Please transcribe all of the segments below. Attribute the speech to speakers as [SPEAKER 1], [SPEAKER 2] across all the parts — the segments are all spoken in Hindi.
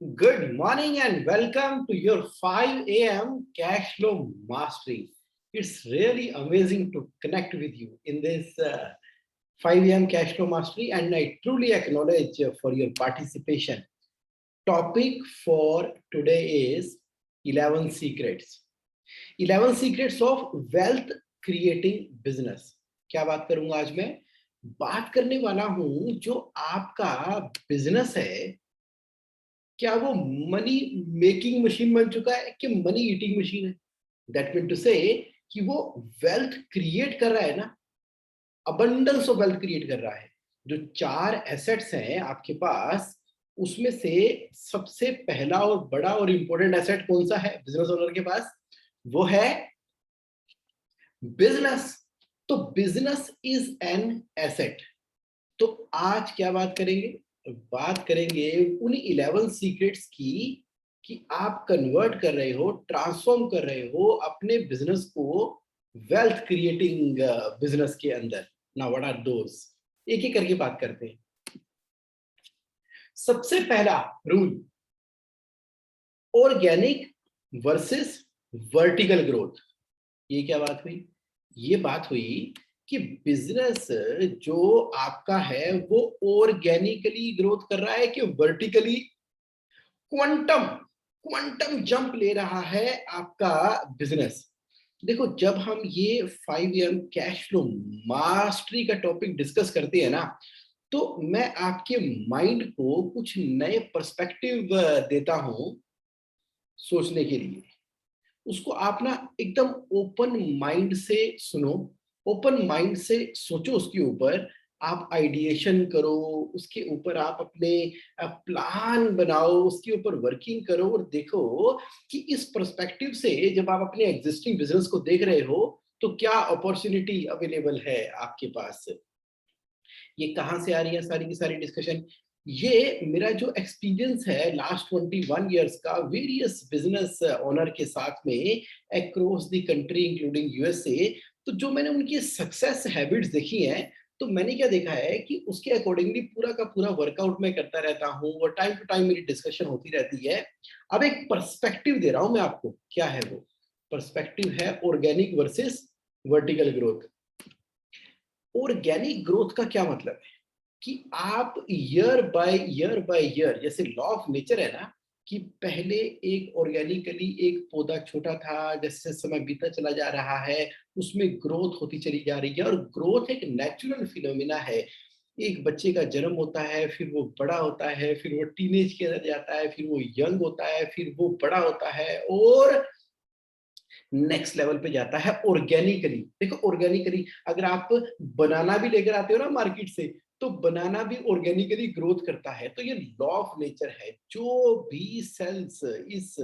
[SPEAKER 1] Good morning and welcome to your 5 a.m. cash flow mastery. It's really amazing to connect with you in this 5 a.m. cash flow mastery, and I truly acknowledge for your participation. Topic for today is 11 secrets. 11 secrets of wealth creating business. क्या बात करूंगा आज मैं? बात करने वाला हूं जो आपका बिजनेस है, क्या वो मनी मेकिंग मशीन बन चुका है कि मनी ईटिंग मशीन है? दैट मीन टू से कि वो वेल्थ क्रिएट कर रहा है ना, अबंडेंस ऑफ वेल्थ क्रिएट कर रहा है। जो 4 एसेट्स हैं आपके पास, उसमें से सबसे पहला और बड़ा और इंपॉर्टेंट एसेट कौन सा है बिजनेस ओनर के पास? वो है बिजनेस। तो बिजनेस इज एन एसेट। तो आज क्या बात करेंगे? बात करेंगे उन 11 सीक्रेट्स की कि आप कन्वर्ट कर रहे हो, ट्रांसफॉर्म कर रहे हो अपने बिजनेस को वेल्थ क्रिएटिंग बिजनेस के अंदर। Now what are those? एक एक करके बात करते हैं। सबसे पहला rule, organic versus vertical growth. ये क्या बात हुई? ये बात हुई कि बिजनेस जो आपका है वो ऑर्गेनिकली ग्रोथ कर रहा है कि वर्टिकली क्वांटम क्वांटम जंप ले रहा है आपका बिजनेस। देखो, जब हम ये 5 एम कैश फ्लो मास्टरी का टॉपिक डिस्कस करते हैं ना, तो मैं आपके माइंड को कुछ नए पर्सपेक्टिव देता हूं सोचने के लिए। उसको आप ना एकदम ओपन माइंड से सुनो, ओपन माइंड से सोचो, उसके ऊपर आप आइडिएशन करो, उसके ऊपर आप अपने प्लान बनाओ, उसके ऊपर वर्किंग करो और देखो कि इस पर्सपेक्टिव से जब आप अपने एग्जिस्टिंग बिजनेस को देख रहे हो तो क्या अपॉर्चुनिटी अवेलेबल है आपके पास। ये कहाँ से आ रही है सारी की सारी डिस्कशन? ये मेरा जो एक्सपीरियंस है लास्ट 21 ईयर्स का वेरियस बिजनेस ओनर के साथ में across the country including USA. तो जो मैंने उनकी सक्सेस हैबिट्स देखी हैं, तो मैंने क्या देखा है कि उसके अकॉर्डिंगली पूरा का पूरा वर्कआउट मैं करता रहता हूँ और टाइम टू टाइम मेरी डिस्कशन होती रहती है। अब एक पर्सपेक्टिव दे रहा हूं मैं आपको। क्या है वो पर्सपेक्टिव? है organic versus vertical growth. Organic growth का क्या मतलब है कि आप ईयर बाय ईयर, जैसे लॉ ऑफ नेचर है ना, कि पहले एक ऑर्गेनिकली एक पौधा छोटा था, जैसे समय बीता चला जा रहा है उसमें ग्रोथ होती चली जा रही है, और ग्रोथ एक नेचुरल फिनोमिना है। एक बच्चे का जन्म होता है, फिर वो बड़ा होता है, फिर वो टीनेज के अंदर जाता है, फिर वो यंग होता है, फिर वो बड़ा होता है और नेक्स्ट लेवल पे जाता है ऑर्गेनिकली। देखो, ऑर्गेनिकली अगर आप बनाना भी लेकर आते हो ना मार्केट से, तो बनाना भी ऑर्गेनिकली ग्रोथ करता है। तो ये लॉ ऑफ नेचर है। जो भी सेल्स इस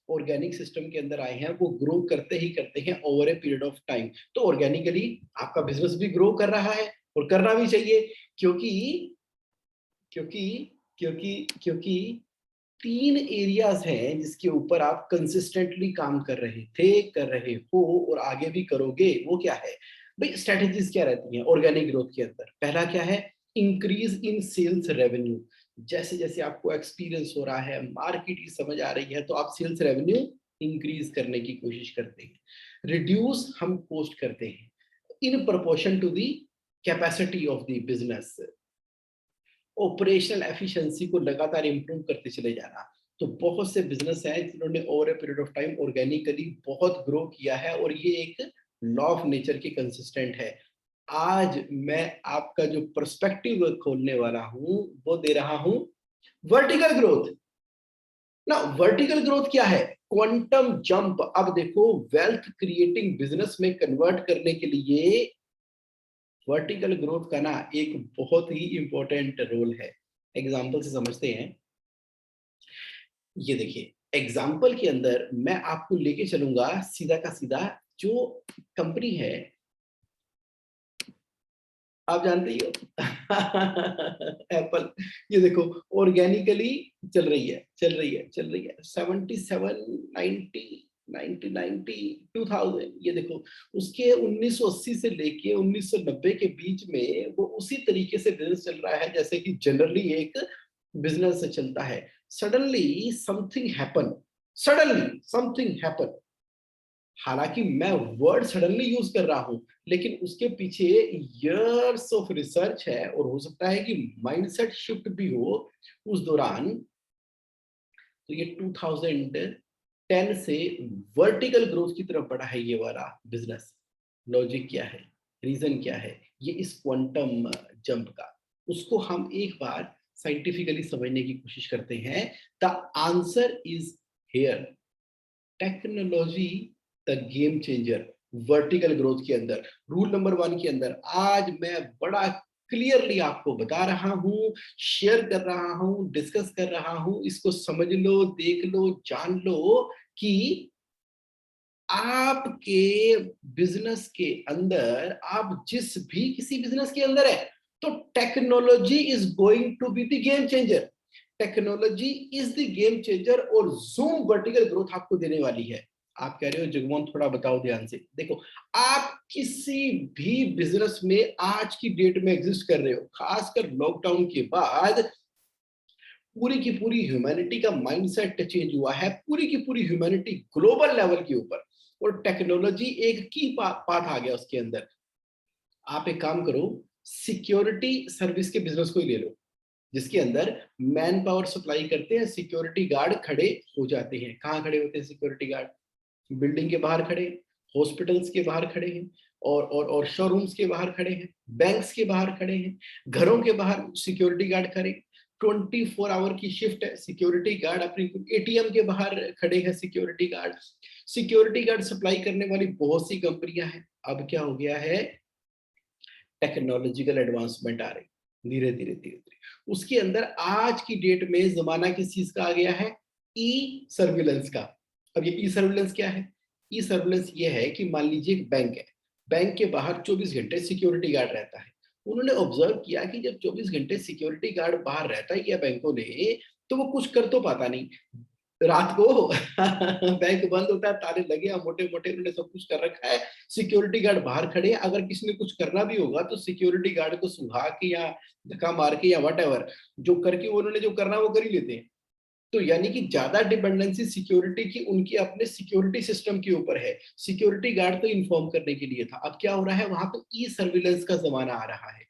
[SPEAKER 1] ऑर्गेनिक सिस्टम के अंदर आए हैं वो ग्रो करते ही करते हैं over a period of time. तो ऑर्गेनिकली आपका बिजनेस भी ग्रो कर रहा है और करना भी चाहिए, क्योंकि क्योंकि क्योंकि 3 एरियाज हैं जिसके ऊपर आप कंसिस्टेंटली काम कर रहे थे, कर रहे हो और आगे भी करोगे। वो क्या है भाई? स्ट्रेटेजीज क्या रहती हैं ऑर्गेनिक ग्रोथ के अंदर? पहला क्या है? Increase in sales revenue. जैसे जैसे आपको एक्सपीरियंस हो रहा है, मार्केट की समझ आ रही है, तो आप सेल्स रेवेन्यू इंक्रीज करने की कोशिश करते हैं। रिड्यूस हम कॉस्ट करते हैं in proportion to the capacity of the business. Operational efficiency को लगातार इंप्रूव करते चले जाना। तो बहुत से बिजनेस हैं जिन्होंने over a period of time organically बहुत ग्रो किया है और ये एक लॉ ऑफ नेचर की कंसिस्टेंट है। आज मैं आपका जो पर्सपेक्टिव खोलने वाला हूं वो दे रहा हूं वर्टिकल ग्रोथ। ना, वर्टिकल ग्रोथ क्या है? Quantum jump. अब देखो, वेल्थ क्रिएटिंग बिजनेस में कन्वर्ट करने के लिए वर्टिकल ग्रोथ का ना एक बहुत ही इंपॉर्टेंट रोल है। एग्जाम्पल से समझते हैं। ये देखिए, एग्जाम्पल के अंदर मैं आपको लेके चलूंगा सीधा का सीधा। जो कंपनी है, आप जानते ही हो एप्पल। ये देखो, ऑर्गेनिकली चल रही है 77 90 90 90 2000। ये देखो, उसके 1980 से लेके 1990 के बीच में वो उसी तरीके से बिजनेस चल रहा है जैसे कि जनरली एक बिजनेस चलता है। Suddenly something happen, suddenly something happen. हालांकि मैं वर्ड सडनली यूज कर रहा हूं, लेकिन उसके पीछे इयर्स ऑफ रिसर्च है, और हो सकता है कि माइंडसेट शिफ्ट भी हो उस दौरान। तो ये 2010 से वर्टिकल ग्रोथ की तरफ बढ़ा है ये वाला बिजनेस। लॉजिक क्या है, रीजन क्या है, ये इस क्वांटम जंप का, उसको हम एक बार साइंटिफिकली समझने की कोशिश करते हैं। The answer is here, technology the game changer vertical growth के अंदर। रूल नंबर 1 के अंदर आज मैं बड़ा क्लियरली आपको बता रहा हूं, शेयर कर रहा हूं, डिस्कस कर रहा हूं, इसको समझ लो, देख लो, जान लो कि आपके बिजनेस के अंदर, आप जिस भी किसी बिजनेस के अंदर है, तो technology is going to be the game changer. Technology is the game changer, और जूम वर्टिकल ग्रोथ आपको देने वाली है। आप कह रहे हो जगमोहन थोड़ा बताओ ध्यान से, देखो आप किसी भी बिजनेस में आज की डेट में एग्जिस्ट कर रहे हो, खासकर लॉकडाउन के बाद पूरी की पूरी ह्यूमैनिटी का माइंडसेट चेंज हुआ है, पूरी की पूरी ह्यूमैनिटी ग्लोबल लेवल के ऊपर, और टेक्नोलॉजी एक की पार्ट आ गया उसके अंदर। आप एक काम करो, सिक्योरिटी सर्विस के बिजनेस को ही ले लो, जिसके अंदर मैन पावर सप्लाई करते हैं, सिक्योरिटी गार्ड खड़े हो जाते हैं। कहाँ खड़े होते हैं सिक्योरिटी गार्ड? बिल्डिंग के बाहर खड़े, हॉस्पिटल्स के बाहर खड़े हैं, और शोरूम्स के बाहर खड़े हैं, बैंक्स के बाहर खड़े हैं, घरों के बाहर सिक्योरिटी गार्ड खड़े। 24 आवर की शिफ्ट है, सिक्योरिटी गार्ड अपनी एटीएम के बाहर खड़े हैं, security guard. Security guard supply करने वाली बहुत सी कंपनियां हैं। अब क्या हो गया है, टेक्नोलॉजिकल एडवांसमेंट आ रही धीरे धीरे धीरे धीरे। उसके अंदर आज की डेट में जमाना किस चीज का आ गया है, ई सर्विलेंस का। अब ये ई सर्विलेंस क्या है? ई सर्विलेंस ये है कि मान लीजिए एक बैंक है, बैंक के बाहर 24 घंटे सिक्योरिटी गार्ड रहता है। उन्होंने ऑब्जर्व किया कि जब 24 घंटे सिक्योरिटी गार्ड बाहर रहता है या बैंकों ने, तो वो कुछ कर तो पाता नहीं। रात को बैंक बंद होता है, ताले लगे हैं, मोटे मोटे उन्होंने सब कुछ कर रखा है, सिक्योरिटी गार्ड बाहर खड़े हैं। अगर किसी ने कुछ करना भी होगा तो सिक्योरिटी गार्ड को सुहा के या धक्का मार के या वट एवर जो करके उन्होंने जो करना वो कर ही लेते हैं। तो यानी कि ज्यादा डिपेंडेंसी सिक्योरिटी की उनकी अपने सिक्योरिटी सिस्टम के ऊपर है। सिक्योरिटी गार्ड तो इन्फॉर्म करने के लिए था, अब क्या हो रहा है, वहां पे ई सर्विलेंस का जमाना आ रहा है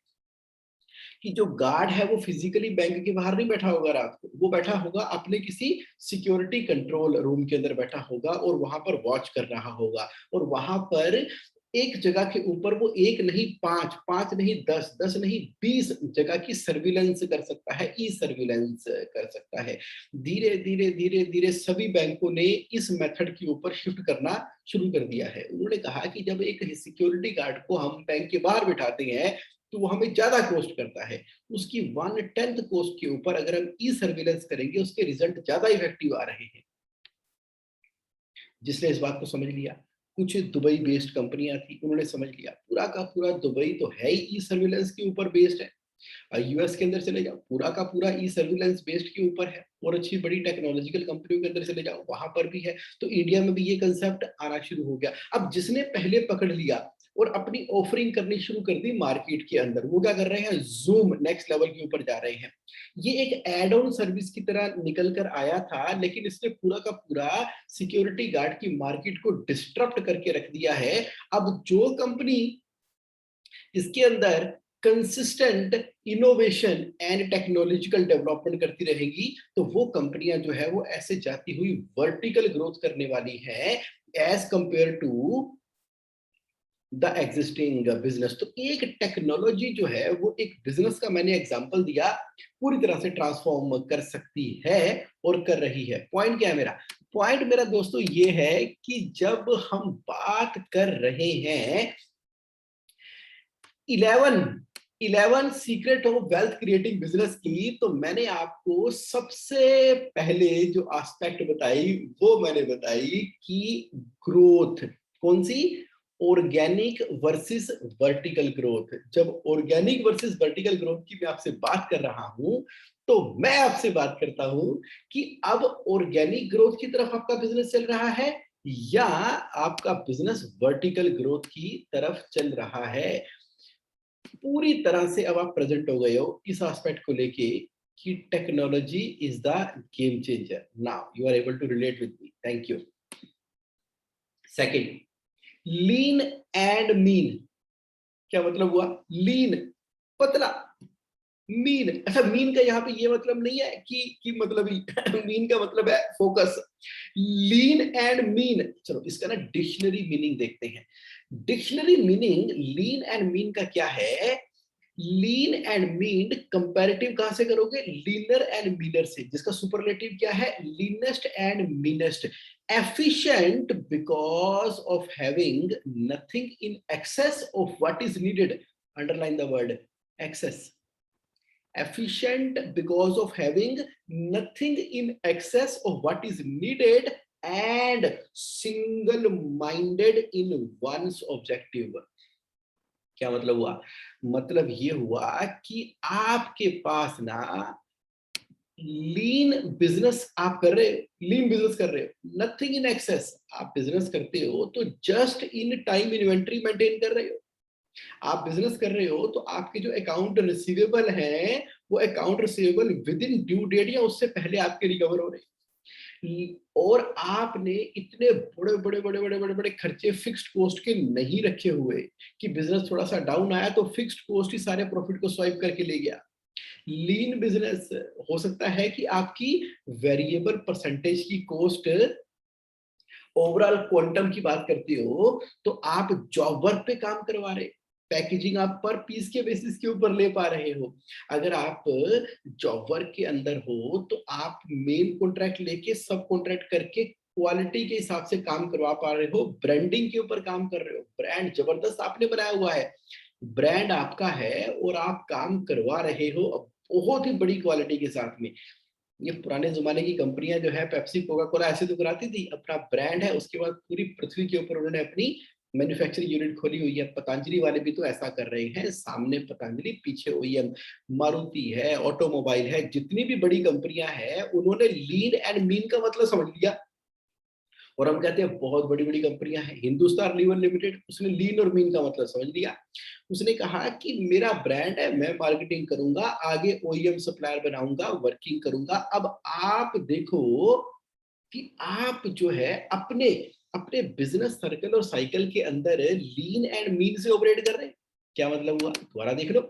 [SPEAKER 1] कि जो गार्ड है वो फिजिकली बैंक के बाहर नहीं बैठा होगा रात को, वो बैठा होगा अपने किसी सिक्योरिटी कंट्रोल रूम के अंदर बैठा होगा, और वहां पर वॉच कर रहा होगा। और वहां पर एक जगह के ऊपर वो एक नहीं पांच, पांच नहीं 10, 10 नहीं 20 जगह की सर्विलेंस कर सकता है, ई सर्विलेंस कर सकता है। धीरे धीरे धीरे धीरे सभी बैंकों ने इस मेथड के ऊपर शिफ्ट करना शुरू कर दिया है। उन्होंने कहा कि जब एक सिक्योरिटी गार्ड को हम बैंक के बाहर बिठाते हैं तो वो हमें ज्यादा कॉस्ट करता है, उसकी 1/10 कॉस्ट के ऊपर अगर हम ई सर्विलेंस करेंगे उसके रिजल्ट ज्यादा इफेक्टिव आ रहे हैं। जिसने इस बात को समझ लिया, कुछ दुबई बेस्ड कंपनियां थी, उन्होंने समझ लिया पूरा का पूरा दुबई तो है ही ई सर्विलेंस के ऊपर बेस्ड है। यूएस के अंदर चले जाओ, पूरा का पूरा ई सर्विलेंस बेस्ड के ऊपर है, और अच्छी बड़ी टेक्नोलॉजिकल कंपनियों के अंदर चले जाओ, वहां पर भी है। तो इंडिया में भी ये कंसेप्ट आना शुरू हो गया। अब जिसने पहले पकड़ लिया और अपनी ऑफरिंग करनी शुरू कर दी मार्केट के अंदर, वो क्या कर रहे हैं, जूम नेक्स्ट लेवल के ऊपर जा रहे हैं। ये एक एड ऑन सर्विस की तरह निकल कर आया था, लेकिन इसने पूरा का पूरा सिक्योरिटी गार्ड की मार्केट को डिस्टर्ब करके रख दिया है। अब जो कंपनी इसके अंदर consistent innovation and technological development करती रहेगी, तो वो कंपनियां जो है वो ऐसे जाती हुई वर्टिकल ग्रोथ करने वाली है as compared to the existing business. तो एक टेक्नोलॉजी जो है वो एक बिजनेस का मैंने एग्जांपल दिया, पूरी तरह से ट्रांसफॉर्म कर सकती है और कर रही है। पॉइंट क्या है मेरा? पॉइंट मेरा दोस्तों ये है कि जब हम बात कर रहे हैं 11 secret of wealth creating business की, तो मैंने आपको सबसे पहले जो एस्पेक्ट बताई वो मैंने बताई कि ग्रोथ कौन सी, ऑर्गेनिक वर्सेस वर्टिकल ग्रोथ। जब ऑर्गेनिक वर्सेस वर्टिकल ग्रोथ की मैं आपसे बात कर रहा हूं, तो मैं आपसे बात करता हूं कि अब ऑर्गेनिक ग्रोथ की तरफ आपका बिजनेस चल रहा है या आपका बिजनेस वर्टिकल ग्रोथ की तरफ चल रहा है। पूरी तरह से अब आप प्रेजेंट हो गए हो इस एस्पेक्ट को लेके कि technology is the game changer. Now you are able to relate with me. Thank you. Second, lean and mean. क्या मतलब हुआ? लीन पतला, मीन. अच्छा, मीन का यहाँ पे ये मतलब नहीं है कि मतलब मीन का मतलब है फोकस. लीन एंड मीन, चलो इसका ना डिक्शनरी मीनिंग देखते हैं. Dictionary meaning lean and mean का क्या है? लीन एंड मीन कंपैरेटिव कहां से करोगे? लीनर एंड मीनर से, जिसका सुपरलेटिव क्या है? Leanest and meanest. Efficient because of having nothing in excess of what is needed. Underline the word excess. Efficient because of having nothing in excess of what is needed and single minded in one's objective. क्या मतलब हुआ? मतलब ये हुआ कि आपके पास ना लीन बिजनेस आप कर रहे हो, लीन बिजनेस कर रहे हो, नथिंग इन एक्सेस. आप बिजनेस करते हो तो just in time inventory maintain कर रहे हो. आप बिजनेस कर रहे हो तो आपके जो अकाउंट रिसीवेबल हैं वो account receivable within due date या उससे पहले आपके रिकवर हो रहे हैं. और आपने इतने बड़े बड़े बड़े बड़े बड़े बड़े खर्चे फिक्स्ड कॉस्ट के नहीं रखे हुए कि बिजनेस थोड़ा सा डाउन आया तो फिक्स्ड कॉस्ट ही सारे प्रॉफिट को स्वाइप करके ले गया. लीन बिजनेस हो सकता है कि आपकी वेरिएबल परसेंटेज की कॉस्ट ओवरऑल क्वांटम की बात करते हो तो आप जॉब वर्क पे काम करवा रहे, पैकेजिंग आप पर पीस के बेसिस के ऊपर ले पा रहे हो. अगर आप जॉब वर्क के अंदर हो तो आप मेन कॉन्ट्रैक्ट लेके सब कॉन्ट्रैक्ट करके क्वालिटी के हिसाब से काम करवा पा रहे हो. ब्रांडिंग के ऊपर काम कर रहे हो, ब्रांड जबरदस्त आपने बनाया हुआ है, ब्रांड आपका है और आप काम करवा रहे हो बहुत ही बड़ी क्वालिटी के साथ में. ये पुराने जमाने की कंपनियां जो है पेप्सी कोका कोला ऐसे तो कराती थी, अपना ब्रांड है, उसके बाद पूरी पृथ्वी के ऊपर उन्होंने अपनी मैन्युफैक्चरिंग यूनिट खोली हुई है. पतंजलि वाले भी तो ऐसा कर रहे हैं, सामने पतंजलि, पीछे ओईएम मारुति है, ऑटोमोबाइल है, जितनी भी बड़ी कंपनियां हैं उन्होंने लीन एंड मीन का मतलब समझ लिया. और हम कहते हैं बहुत बड़ी बड़ी कंपनियां हैं, हिंदुस्तान लीवर लिमिटेड, उसने लीन और मीन का मतलब समझ लिया. उसने कहा कि मेरा ब्रांड है, मैं मार्केटिंग करूंगा, आगे ओईएम सप्लायर बनाऊंगा, वर्किंग करूंगा. अब आप देखो कि आप जो है अपने अपने बिजनेस सर्कल और साइकिल के अंदर लीन एंड मीन से ऑपरेट कर रहे हैं. क्या मतलब हुआ? दोबारा देख लो.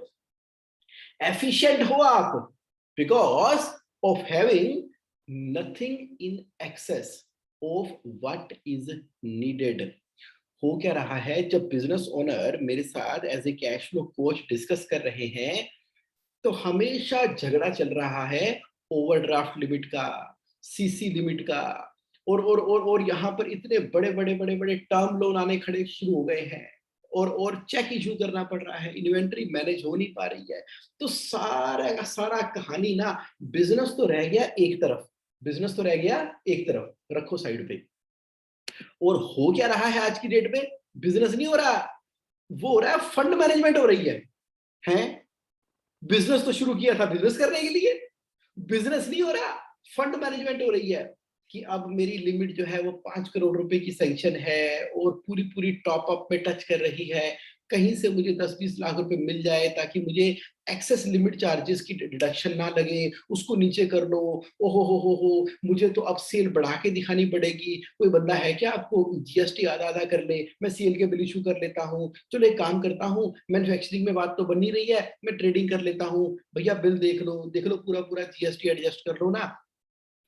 [SPEAKER 1] एफिशिएंट हो आप because of having nothing in excess of what is needed. हो क्या रहा है? जब बिजनेस ओनर मेरे साथ as a cash flow coach discuss कर रहे हैं तो हमेशा झगड़ा चल रहा है ओवरड्राफ्ट लिमिट का, सीसी लिमिट का. और यहाँ पर इतने बड़े बड़े बड़े बड़े टर्म लोन आने खड़े शुरू हो गए हैं और चेक इशू करना पड़ रहा है, इन्वेंट्री मैनेज हो नहीं पा रही है. तो सारा का सारा कहानी ना, बिजनेस तो रह गया एक तरफ, बिजनेस तो रह गया एक तरफ, रखो साइड पे. और हो क्या रहा है आज की डेट में? बिजनेस नहीं हो रहा, वो हो रहा है फंड मैनेजमेंट हो रही है. हैं? बिजनेस तो शुरू किया था बिजनेस करने के लिए, बिजनेस नहीं हो रहा, फंड मैनेजमेंट हो रही है कि अब मेरी लिमिट जो है वो 5 करोड़ रुपए की सैंक्शन है और पूरी पूरी टॉप अप में टच कर रही है. कहीं से मुझे 10-20 लाख रुपए मिल जाए ताकि मुझे एक्सेस लिमिट चार्जेस की डिडक्शन ना लगे, उसको नीचे कर लो. ओहो हो, मुझे तो अब सेल बढ़ा के दिखानी पड़ेगी. कोई बंदा है क्या आपको जीएसटी आधा आधा कर ले, मैं सेल के बिल इशू कर लेता हूँ. चलो एक काम करता हूँ, मैन्युफैक्चरिंग में बात तो बन नहीं रही है, मैं ट्रेडिंग कर लेता हूँ. भैया बिल देख लो पूरा पूरा जीएसटी एडजस्ट कर लो ना,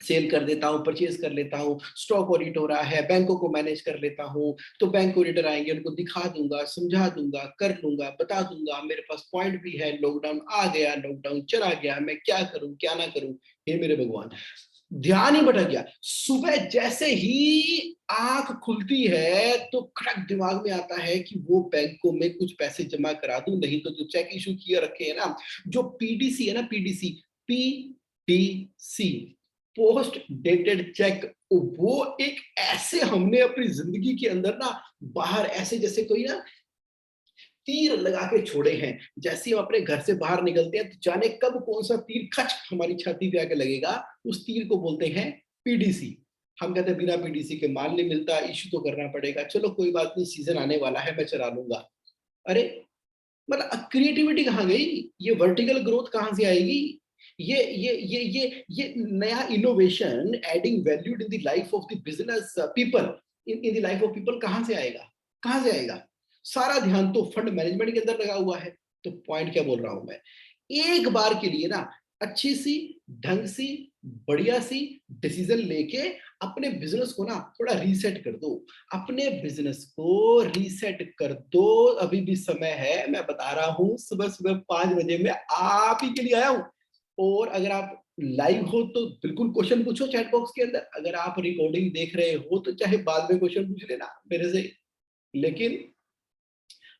[SPEAKER 1] सेल कर देता हूँ, परचेज कर लेता हूँ, स्टॉक ऑडिट हो रहा है, बैंकों को मैनेज कर लेता हूँ. तो बैंक ऑडिटर आएंगे, उनको दिखा दूंगा, समझा दूंगा, कर लूंगा, बता दूंगा, मेरे पास पॉइंट भी है. लॉकडाउन आ गया, लॉकडाउन चला गया, मैं क्या करूं क्या ना करूं. हे मेरे भगवान, ध्यान ही भटक गया. सुबह जैसे ही आंख खुलती है तो खड़क दिमाग में आता है कि वो बैंकों में कुछ पैसे जमा करा दूं, नहीं तो जो चेक इशू किए रखे हैं ना, जो पीडीसी है ना, PDC, PDC, post dated cheque, वो एक ऐसे हमने अपनी जिंदगी के अंदर ना बाहर ऐसे जैसे कोई ना तीर लगा के छोड़े हैं. जैसे हम अपने घर से बाहर निकलते हैं तो जाने कब कौन सा तीर खच हमारी छाती पे आके लगेगा, उस तीर को बोलते हैं पीडीसी. हम कहते हैं बिना पीडीसी के माल नहीं मिलता, इश्यू तो करना पड़ेगा, चलो कोई बात नहीं, सीजन आने वाला है, मैं चला लूंगा. अरे मतलब क्रिएटिविटी कहाँ गई? ये वर्टिकल ग्रोथ कहाँ से आएगी? ये नया innovation adding value in the life of the business people, in the life of people कहां से आएगा? कहां से आएगा? सारा ध्यान तो फंड मैनेजमेंट के अंदर लगा हुआ है। तो पॉइंट क्या बोल रहा हूं मैं, एक बार के लिए ना अच्छी सी, ढंग सी, बढ़िया सी डिसीजन लेके अपने बिजनेस को ना थोड़ा रीसेट कर दो। अपने बिजनेस को रीसेट कर दो, अभी भी समय है। मैं बता रहा हूं, सुबह सुबह 5 बजे में आप ही के लिए आया हूं। और अगर आप लाइव हो तो बिल्कुल क्वेश्चन पूछो चैट बॉक्स के अंदर। अगर आप रिकॉर्डिंग देख रहे हो तो चाहे बाद में क्वेश्चन पूछ लेना मेरे से। लेकिन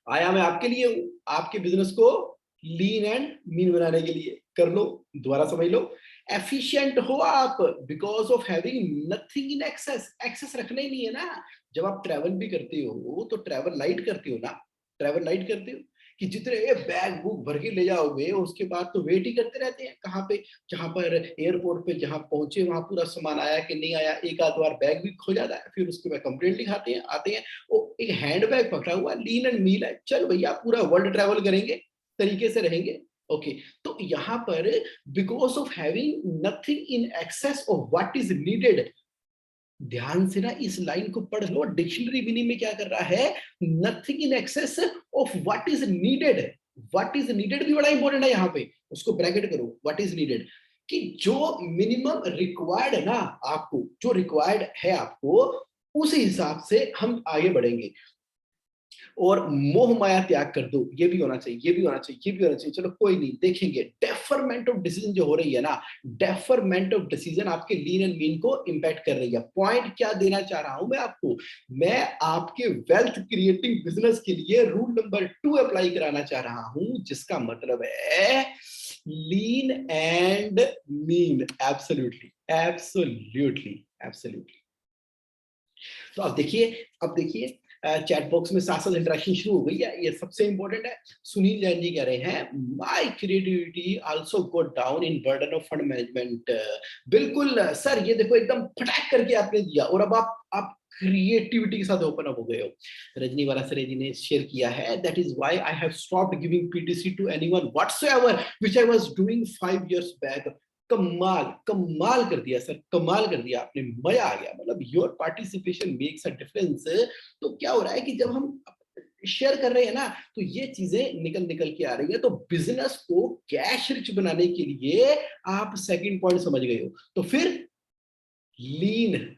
[SPEAKER 1] आया मैं आपके लिए हूं, आपके बिजनेस को लीन एंड मीन बनाने के लिए। कर लो, दोबारा समझ लो। एफिशिएंट हो आप because of having nothing in excess. Excess रखना ही नहीं है ना। जब आप ट्रैवल भी करते हो तो ट्रैवल लाइट करते हो ना, ट्रैवल लाइट करते हो कि जितने बैग बुक भर के ले जाओगे उसके बाद तो वेट ही करते रहते हैं कहाँ पे, जहां पर एयरपोर्ट पे जहां पहुंचे वहां पूरा सामान आया कि नहीं आया। एक आध बार बैग भी खो जाता है, फिर उसके बाद कंप्लेंट लिखाते हैं, आते हैं वो एक हैंड बैग पकड़ा हुआ, लीन एंड मील है, चल भैया पूरा वर्ल्ड ट्रैवल करेंगे, तरीके से रहेंगे। ओके, तो यहां पर because of having nothing in excess of what is needed, ध्यान से ना इस लाइन को पढ़ लो। डिक्शनरी मीनिंग में क्या कर रहा है? Nothing in excess of what is needed. What is needed भी बड़ा इंपॉर्टेंट है, यहां पे उसको ब्रैकेट करो। व्हाट इज नीडेड कि जो मिनिमम रिक्वायर्ड है ना आपको, जो रिक्वायर्ड है आपको, उस हिसाब से हम आगे बढ़ेंगे। और मोह माया त्याग कर दो, ये भी होना चाहिए, ये भी होना चाहिए, ये भी होना चाहिए, चलो कोई नहीं देखेंगे। डेफरमेंट ऑफ डिसीजन जो हो रही है ना, डेफरमेंट ऑफ डिसीजन आपके लीन एंड मीन को इंपैक्ट कर रही है। पॉइंट क्या देना चाह रहा हूं मैं आपको, मैं आपके वेल्थ क्रिएटिंग बिजनेस के लिए रूल नंबर 2 अप्लाई कराना चाह रहा हूं, जिसका मतलब है lean and mean. Absolutely, absolutely, absolutely. तो अब देखिए चैट बॉक्स में साथ साथ इंटरेक्शन शुरू हो गई है, ये सबसे इंपॉर्टेंट है। सुनील जैन जी कह रहे हैं my creativity also go down in burden of fund management. बिल्कुल सर, ये देखो एकदम फटाक करके आपने दिया और अब आप क्रिएटिविटी के साथ ओपन अप हो गए हो। रजनी वाला सर जी ने शेयर किया है, that is why I have stopped giving PTC to anyone whatsoever which I was doing 5 years back. कमाल, कमाल कर दिया सर, कमाल कर दिया आपने, मजा आ गया। मतलब your participation makes a difference. तो क्या हो रहा है कि जब हम शेयर कर रहे हैं ना, तो ये चीजें निकल निकल के आ रही है। तो बिजनेस को कैश रिच बनाने के लिए आप सेकंड पॉइंट समझ गए हो। तो फिर lean,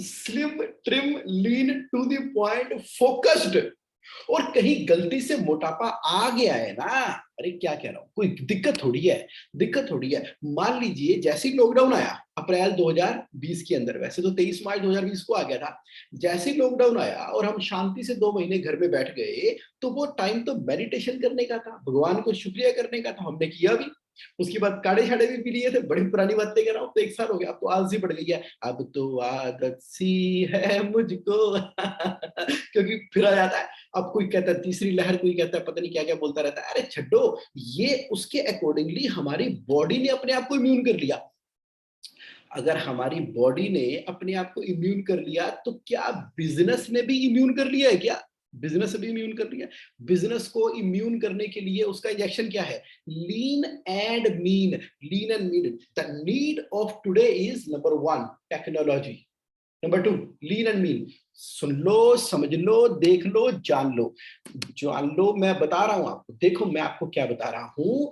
[SPEAKER 1] slim, trim, lean, to the point, focused. और कहीं गलती से मोटापा आ गया है ना, अरे क्या कह रहा हूं, कोई दिक्कत थोड़ी है, दिक्कत थोड़ी है। मान लीजिए जैसे ही लॉकडाउन आया अप्रैल 2020 के अंदर, वैसे तो 23 मार्च 2020 को आ गया था। जैसे ही लॉकडाउन आया और हम शांति से 2 महीने घर में बैठ गए, तो वो टाइम तो मेडिटेशन करने का था, भगवान को शुक्रिया करने का था, हमने किया भी। उसके बाद काढ़े शाड़े भी पी लिए थे, बड़ी पुरानी बातें कर रहा हूँ, तो 1 साल हो गया, अब तो आलसी पड़ गई है। अब तो आदत सी है मुझको क्योंकि फिरा जाता है। अब कोई कहता है तीसरी लहर, कोई कहता है पता नहीं क्या क्या बोलता रहता है। अरे छड्डो, ये उसके अकॉर्डिंगली हमारी बॉडी ने अपने आप को इम्यून कर लिया। अगर हमारी बॉडी ने अपने आप को इम्यून कर लिया, तो क्या बिजनेस ने भी इम्यून कर लिया है क्या? बिजनेस भी इम्यून कर लिया। बिजनेस को इम्यून करने के लिए उसका इंजेक्शन क्या है? Lean and mean. Lean and mean, the need of today is number 1 technology, number 2 lean and mean. सुन लो, समझ लो, देख लो, जान लो, जान लो। मैं बता रहा हूं आपको, देखो मैं आपको क्या बता रहा हूं।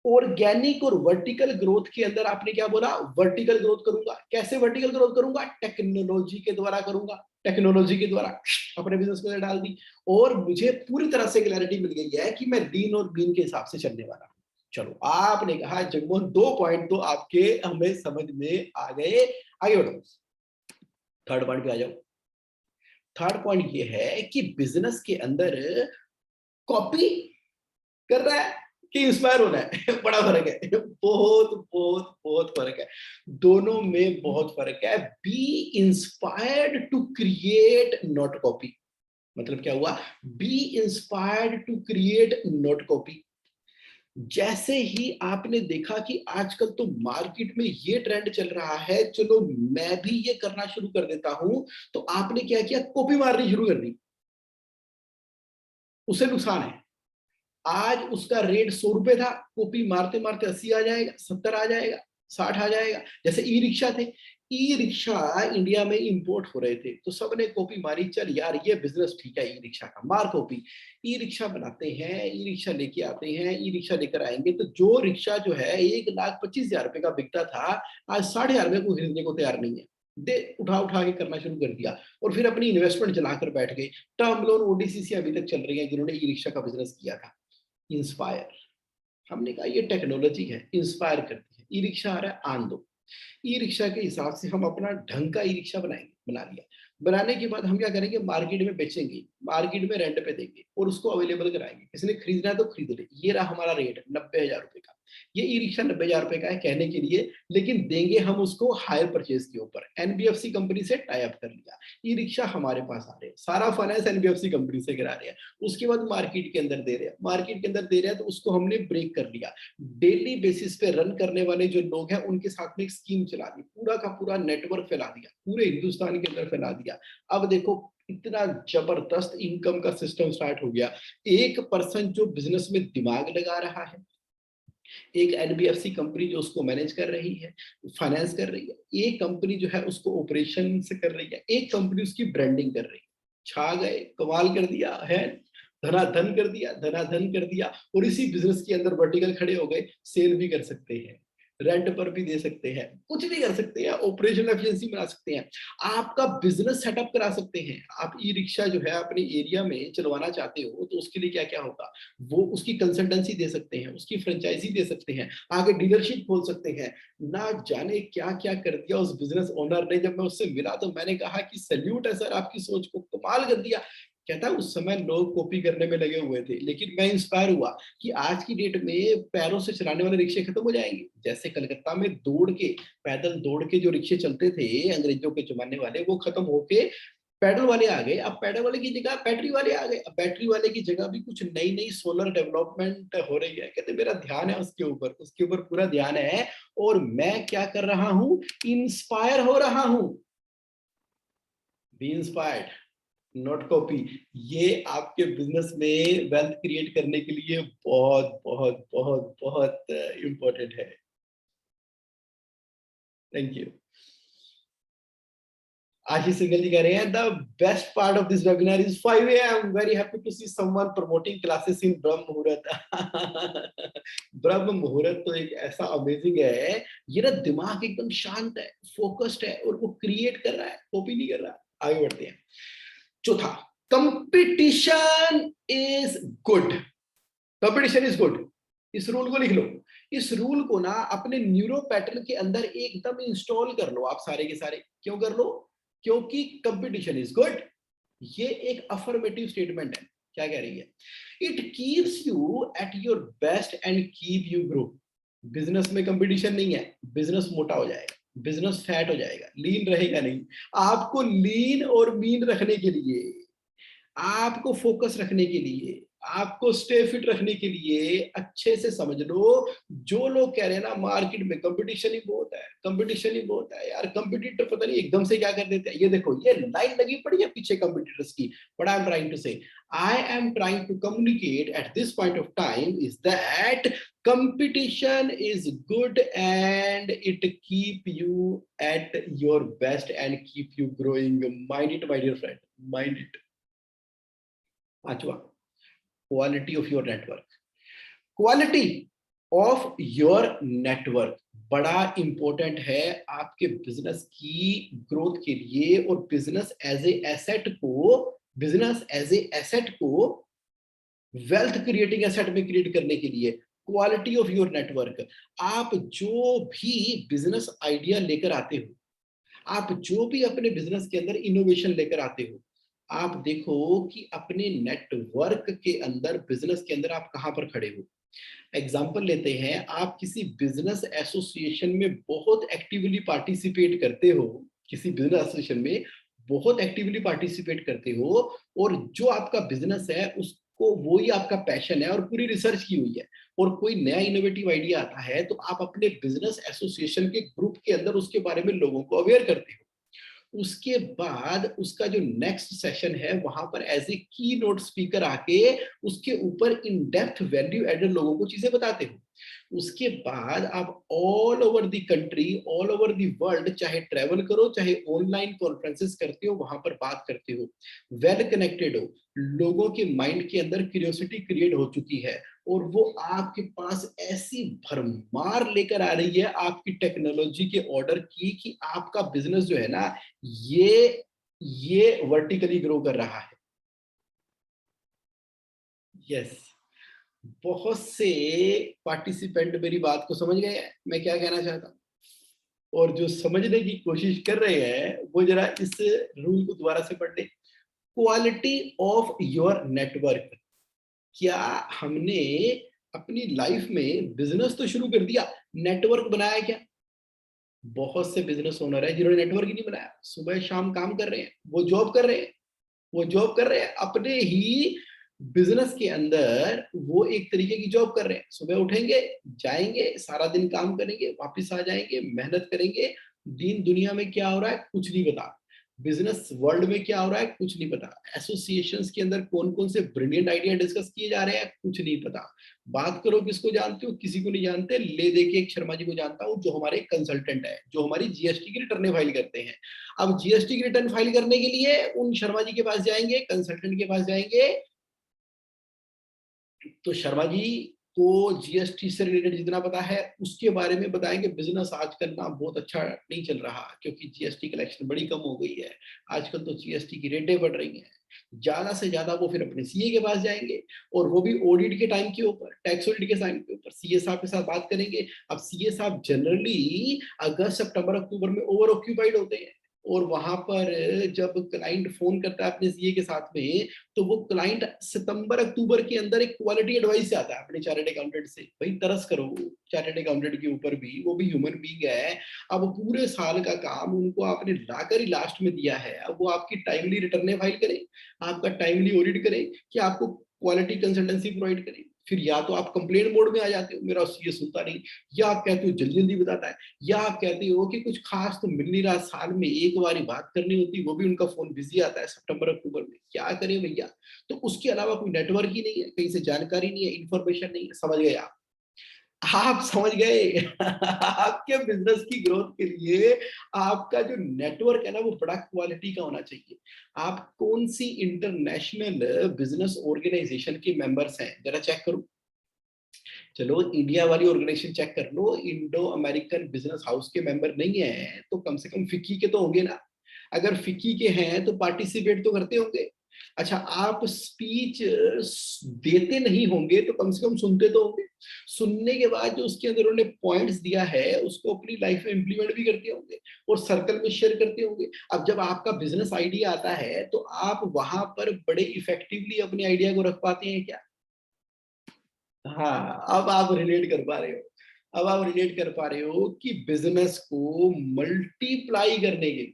[SPEAKER 1] ऑर्गेनिक और वर्टिकल ग्रोथ के अंदर आपने क्या बोला? वर्टिकल ग्रोथ करूंगा। कैसे वर्टिकल ग्रोथ करूंगा? टेक्नोलॉजी के द्वारा करूंगा। टेक्नोलॉजी के द्वारा अपने बिजनेस को डाल दी। और मुझे पूरी तरह से क्लैरिटी मिल गई है कि मैं लीन और मीन के हिसाब से चलने वाला हूं। चलो, आपने कहा जगमोहन 2 पॉइंट तो आपके हमें समझ में आ गए, आगे बढ़ो। थर्ड पॉइंट पे आ जाओ। थर्ड पॉइंट ये है कि बिजनेस के अंदर कॉपी कर रहा है कि इंस्पायर होना है बड़ा फर्क है, बहुत बहुत बहुत फर्क है। दोनों में बहुत फर्क है। Be inspired to create, not copy. मतलब क्या हुआ? Be inspired to create, not copy. जैसे ही आपने देखा कि आजकल तो मार्केट में ये ट्रेंड चल रहा है, चलो मैं भी ये करना शुरू कर देता हूं, तो आपने क्या किया? कॉपी मारनी शुरू कर दी। उससे नुकसान है। आज उसका रेट 100 रुपए था, कॉपी मारते मारते 80 आ जाएगा, 70 आ जाएगा, 60 आ जाएगा। जैसे ई रिक्शा थे, ई रिक्शा इंडिया में इंपोर्ट हो रहे थे तो सबने कॉपी मारी, चल यार ये बिजनेस ठीक है ई रिक्शा का, मार कॉपी। ई रिक्शा बनाते हैं, ई रिक्शा लेके आते हैं, ई रिक्शा लेकर आएंगे तो जो रिक्शा जो है 1,25,000 रुपए का बिकता था, आज 60,000 रुपए को खरीदने को तैयार नहीं है। दे उठा उठा के करना शुरू कर दिया और फिर अपनी इन्वेस्टमेंट जलाकर बैठ गए। टर्म लोन ओडीसीसी अभी तक चल रही है जिन्होंने ई रिक्शा का बिजनेस किया था। इंस्पायर, हमने कहा ये टेक्नोलॉजी है, इंस्पायर करती है। ई रिक्शा आ रहा है, आन दो। ई रिक्शा के हिसाब से हम अपना ढंग का ई रिक्शा बनाएंगे, बना लिया। बनाने के बाद हम क्या करेंगे, मार्केट में बेचेंगे, मार्केट में रेंट पे देंगे और उसको अवेलेबल कराएंगे। किसी ने खरीदना है तो खरीद ले। ये रहा हमारा रेट 90,000 रुपए का। ये ई रिक्शा 90,000 रुपए का है कहने के लिए, लेकिन देंगे हम उसको हायर परचेज के ऊपर। एनबीएफसी कंपनी से टाई अप कर लिया, ई रिक्शा हमारे पास आ रहे हैं, सारा फाइनेंस एनबीएफसी कंपनी से करा रहे हैं। उसके बाद मार्केट के अंदर दे रहे हैं, मार्केट के अंदर दे रहे हैं तो उसको हमने ब्रेक कर लिया। डेली बेसिस पे रन करने वाले जो लोग हैं उनके साथ में एक स्कीम चला दी, पूरा का पूरा नेटवर्क फैला दिया, पूरे हिंदुस्तान के अंदर फैला दिया। अब देखो इतना जबरदस्त इनकम का सिस्टम स्टार्ट हो गया। एक पर्सन जो बिजनेस में दिमाग लगा रहा है, एक एनबीएफसी कंपनी जो उसको मैनेज कर रही है, फाइनेंस कर रही है, एक कंपनी जो है उसको ऑपरेशन से कर रही है, एक कंपनी उसकी ब्रांडिंग कर रही है। छा गए, कमाल कर दिया है, धनाधन कर दिया, धनाधन कर दिया। और इसी बिजनेस के अंदर वर्टिकल खड़े हो गए, सेल भी कर सकते हैं, रेंट पर भी दे सकते हैं, कुछ भी कर सकते हैं, ऑपरेशनल एफिशिएंसी बना सकते हैं, आपका बिजनेस सेटअप करा सकते हैं। आप ई रिक्शा जो है अपने एरिया में चलवाना चाहते हो तो उसके लिए क्या क्या होगा, वो उसकी कंसल्टेंसी दे सकते हैं, उसकी फ्रेंचाइजी दे सकते हैं, आगे डीलरशिप खोल सकते हैं। ना जाने क्या क्या कर दिया उस बिजनेस ओनर ने। जब मैं उससे मिला तो मैंने कहा कि सैल्यूट है सर, आपकी सोच को कमाल कर दिया। कहता है उस समय लोग कॉपी करने में लगे हुए थे, लेकिन मैं इंस्पायर हुआ कि आज की डेट में पैरों से चलाने वाले रिक्शे खत्म हो जाएंगे। जैसे कलकत्ता में दौड़ के, पैदल दौड़ के जो रिक्शे चलते थे अंग्रेजों के जमाने वाले, वो खत्म होके पैडल वाले आ गए। अब पैडल वाले की जगह बैटरी वाले आ गए। अब बैटरी वाले की जगह भी कुछ नई नई सोलर डेवलपमेंट हो रही है। कहते मेरा ध्यान है उसके ऊपर, उसके ऊपर पूरा ध्यान है। और मैं क्या कर रहा हूं, इंस्पायर हो रहा हूं। B inspired, not copy. ये आपके बिजनेस में वेल्थ क्रिएट करने के लिए बहुत बहुत बहुत बहुत इंपॉर्टेंट है। Thank you. आशीष सिंगल जी कह रहे हैं the best part of this webinar is 5 AM, very happy to see someone promoting classes in Brahma muhurat. ब्रह्म मुहूर्त तो एक ऐसा अमेजिंग है, ये ना दिमाग एकदम शांत है, फोकस्ड है और वो क्रिएट कर रहा है, कॉपी नहीं कर रहा। आगे बढ़ते हैं। चौथा, competition is good. Competition is good, इस रूल को लिख लो। इस रूल को ना अपने न्यूरो पैटर्न के अंदर एकदम इंस्टॉल कर लो आप सारे के सारे। क्यों कर लो, क्योंकि कंपटीशन इज गुड ये एक अफर्मेटिव स्टेटमेंट है। क्या कह रही है, it keeps you at your best and keep you grow. Business में कंपटीशन नहीं है, बिजनेस मोटा हो जाएगा, बिजनेस फैट हो जाएगा, लीन रहेगा नहीं। आपको लीन और मीन रखने के लिए, आपको फोकस रखने के लिए, आपको स्टे फिट रखने के लिए अच्छे से समझ लो। जो लोग कह रहे हैं ना मार्केट में कंपटीशन ही बहुत है, कंपटीशन ही बहुत है यार, कंपटीटर पता नहीं एकदम से क्या कर देते हैं। ये देखो ये लाइन लगी पड़ी है पीछे कंपटीटर्स की। What I am trying to say, I am trying to communicate at this point of time is that competition is good and it keep you at your best and keep you growing. Mind it my dear friend, mind it. पांचवा, quality of your network. Quality of your network बड़ा इंपॉर्टेंट है आपके बिजनेस की ग्रोथ के लिए। और बिजनेस एज ए एसेट को, बिजनेस एज ए एसेट को वेल्थ क्रिएटिंग एसेट में क्रिएट करने के लिए क्वालिटी ऑफ योर नेटवर्क। आप जो भी बिजनेस आइडिया लेकर आते हो, आप जो भी अपने बिजनेस के अंदर इनोवेशन लेकर आते हो, आप देखो कि अपने नेटवर्क के अंदर, बिजनेस के अंदर आप कहां पर खड़े हो। एग्जाम्पल लेते हैं, आप किसी बिजनेस एसोसिएशन में बहुत एक्टिवली पार्टिसिपेट करते हो, किसी बिजनेस एसोसिएशन में बहुत एक्टिवली पार्टिसिपेट करते हो, और जो आपका बिजनेस है उसको, वो ही आपका पैशन है और पूरी रिसर्च की हुई है, और कोई नया इनोवेटिव आइडिया आता है तो आप अपने बिजनेस एसोसिएशन के ग्रुप के अंदर उसके बारे में लोगों को अवेयर करते हो। उसके बाद उसका जो नेक्स्ट सेशन है वहां पर एज ए की नोट स्पीकर आके उसके ऊपर इन डेप्थ वैल्यू एडेड लोगों को चीजें बताते हो। उसके बाद आप all over the country, all over the world, चाहे ट्रेवल करो, चाहे ऑनलाइन कॉन्फ्रेंसेस करते हो, वहां पर बात करते हो, वेल कनेक्टेड हो, लोगों के माइंड के अंदर क्यूरियोसिटी क्रिएट हो चुकी है और वो आपके पास ऐसी भरमार लेकर आ रही है आपकी टेक्नोलॉजी के ऑर्डर की कि आपका बिजनेस जो है ना ये वर्टिकली ग्रो कर रहा है। यस, बहुत से पार्टिसिपेंट मेरी बात को समझ गए हैं मैं क्या कहना चाहता हूँ, और जो समझने की कोशिश कर रहे हैं वो जरा इस रूल को दोबारा से पढ़ ले। Quality of your network. क्या हमने अपनी लाइफ में बिजनेस तो शुरू कर दिया, नेटवर्क बनाया क्या? बहुत से बिजनेस ओनर है जिन्होंने नेटवर्क ही नहीं बनाया, सुबह शाम काम कर रहे हैं, वो जॉब कर रहे हैं, वो जॉब कर रहे हैं अपने ही बिजनेस के अंदर, वो एक तरीके की जॉब कर रहे हैं। सुबह उठेंगे, जाएंगे, सारा दिन काम करेंगे, वापस आ जाएंगे, मेहनत करेंगे, दीन दुनिया में क्या हो रहा है कुछ नहीं पता, बिजनेस वर्ल्ड में क्या हो रहा है कुछ नहीं पता, एसोसिएशंस के अंदर कौन कौन से ब्रिलियंट आइडिया डिस्कस किए जा रहे हैं कुछ नहीं पता। बात करो किसको जानते हो, किसी को नहीं जानते। ले दे के एक शर्मा जी को जानता हूँ जो हमारे कंसल्टेंट है, जो हमारी जीएसटी की रिटर्न फाइल करते हैं। अब जीएसटी की रिटर्न फाइल करने के लिए उन शर्मा जी के पास जाएंगे, कंसल्टेंट के पास जाएंगे, तो शर्मा जी को जीएसटी से रिलेटेड जितना पता है उसके बारे में बताएंगे। बिजनेस आजकल ना बहुत अच्छा नहीं चल रहा क्योंकि जीएसटी कलेक्शन बड़ी कम हो गई है, आजकल तो जीएसटी की रेटें बढ़ रही हैं। ज्यादा से ज्यादा वो फिर अपने सीए के पास जाएंगे और वो भी ऑडिट के टाइम के ऊपर, टैक्स ऑडिट के टाइम के ऊपर सीए साहब के साथ बात करेंगे। अब सीए साहब जनरली अगस्त सितंबर अक्टूबर में ओवर ऑक्यूपाइड होते हैं और वहां पर जब क्लाइंट फोन करता है अपने सीए के साथ में, तो वो क्लाइंट सितंबर अक्टूबर के अंदर एक क्वालिटी एडवाइस आता है अपने चार्टर्ड अकाउंटेंट से, भाई तरस करो चार्टर्ड अकाउंटेंट के ऊपर भी, वो भी ह्यूमन बीइंग है। अब पूरे साल का काम उनको आपने लाकर ही लास्ट में दिया है, अब वो आपकी टाइमली रिटर्न फाइल करें, आपका टाइमली ऑडिट करें, कि आपको क्वालिटी कंसल्टेंसी प्रोवाइड करें। फिर या तो आप कंप्लेन मोड में आ जाते हो, मेरा ये सुनता नहीं, या आप कहते हो जल्दी जल्दी बताता है, या आप कहते हो कि कुछ खास तो मिल नहीं रहा, साल में एक बार ही बात करनी होती, वो भी उनका फोन बिजी आता है सितंबर अक्टूबर में, क्या करें भैया। तो उसके अलावा कोई नेटवर्क ही नहीं है, कहीं से जानकारी नहीं है, इंफॉर्मेशन नहीं है। समझ गए आप समझ गए आपके बिजनेस की ग्रोथ के लिए आपका जो नेटवर्क है ना वो बड़ा क्वालिटी का होना चाहिए। आप कौन सी इंटरनेशनल बिजनेस ऑर्गेनाइजेशन के मेंबर्स हैं जरा चेक करो। चलो इंडिया वाली ऑर्गेनाइजेशन चेक कर लो, इंडो अमेरिकन बिजनेस हाउस के मेंबर नहीं है तो कम से कम फिक्की के तो होंगे ना। अगर फिक्की के हैं तो पार्टिसिपेट तो करते होंगे। अच्छा, आप स्पीच देते नहीं होंगे तो कम से कम सुनते तो होंगे। सुनने के बाद जो उसके अंदर उन्होंने पॉइंट्स दिया है उसको अपनी लाइफ में इंप्लीमेंट भी करते होंगे और सर्कल में शेयर करते होंगे। अब जब आपका बिजनेस आइडिया आता है तो आप वहां पर बड़े इफेक्टिवली अपने आइडिया को रख पाते हैं क्या? हाँ, अब आप रिलेट कर पा रहे हो। अब आप रिलेट कर पा रहे हो कि बिजनेस को मल्टीप्लाई करने के लिए,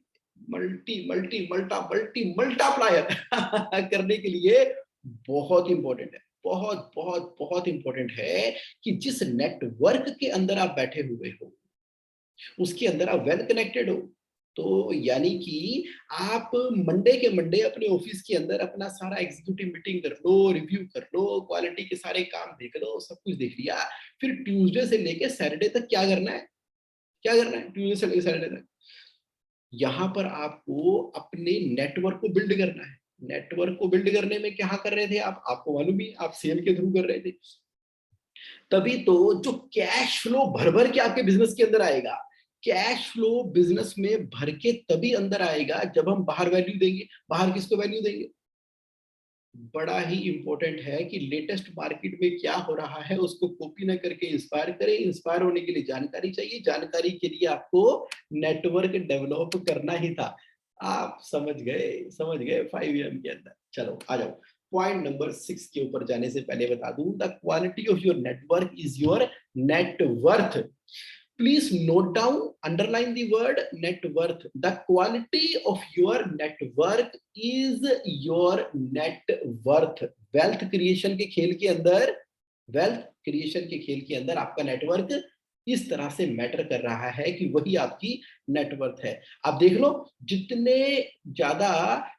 [SPEAKER 1] मल्टीप्लायर करने के लिए बहुत इंपॉर्टेंट है, बहुत बहुत बहुत इंपॉर्टेंट है कि जिस नेटवर्क के अंदर आप बैठे हुए हो उसके अंदर आप वेल कनेक्टेड हो। तो यानी कि आप मंडे के मंडे अपने ऑफिस के अंदर अपना सारा एग्जीक्यूटिव मीटिंग कर लो, रिव्यू कर लो, क्वालिटी के सारे काम देख लो, सब कुछ देख लिया। फिर ट्यूसडे से लेके सैटरडे तक क्या करना है, क्या करना है ट्यूसडे से लेके सैटरडे तक? यहाँ पर आपको अपने नेटवर्क को बिल्ड करना है। नेटवर्क को बिल्ड करने में क्या कर रहे थे आप, आपको मालूम ही, आप सेल के थ्रू कर रहे थे। तभी तो जो कैश फ्लो भर भर के आपके बिजनेस के अंदर आएगा, कैश फ्लो बिजनेस में भर के तभी अंदर आएगा जब हम बाहर वैल्यू देंगे। बाहर किसको वैल्यू देंगे? बड़ा ही इंपॉर्टेंट है कि लेटेस्ट मार्केट में क्या हो रहा है उसको कॉपी ना करके इंस्पायर करें। इंस्पायर होने के लिए जानकारी चाहिए, जानकारी के लिए आपको नेटवर्क डेवलप करना ही था। आप समझ गए, समझ गए 5 के अंदर। चलो आ जाओ, पॉइंट नंबर 6 के ऊपर जाने से पहले बता दूं, the quality of your network is your net worth. Please note down, underline the word net worth. The quality of your network is your net worth. Wealth creation के खेल के अंदर, वेल्थ क्रिएशन के खेल के अंदर आपका नेटवर्क इस तरह से मैटर कर रहा है कि वही आपकी नेटवर्थ है। आप देख लो, जितने ज्यादा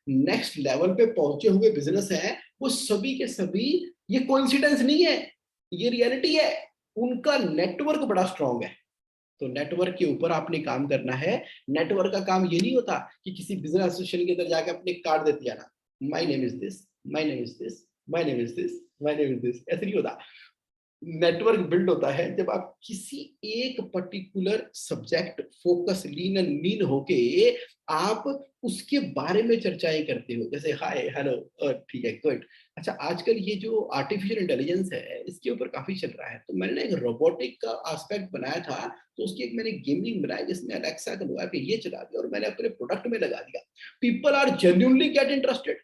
[SPEAKER 1] नेक्स्ट लेवल पे पहुंचे हुए बिजनेस हैं, वो सभी के सभी, ये कोइंसिडेंस नहीं है, ये रियलिटी है, उनका नेटवर्क बड़ा स्ट्रांग है। तो नेटवर्क के ऊपर आपने काम करना है। नेटवर्क का काम ये नहीं होता कि किसी बिजनेस एसोसिएशन के अंदर जाके अपने कार्ड देते जाना, my name is this, my name is this, my name is this, my name is this, ऐसे नहीं होता। नेटवर्क बिल्ड होता है जब आप किसी एक particular subject focus lean and mean होके आप उसके बारे में चर्चाएं करते हो, जैसे हाय हेलो, ठीक है, गुड। अच्छा, आजकल ये जो आर्टिफिशियल इंटेलिजेंस है, इसके ऊपर काफी चल रहा है, तो मैंने ना एक रोबोटिक का एस्पेक्ट बनाया था, तो उसकी एक मैंने गेमिंग बनाया जिसमें अलेक्सा का लगा के ये चला दिया और मैंने अपने प्रोडक्ट में लगा दिया। People are genuinely get interested,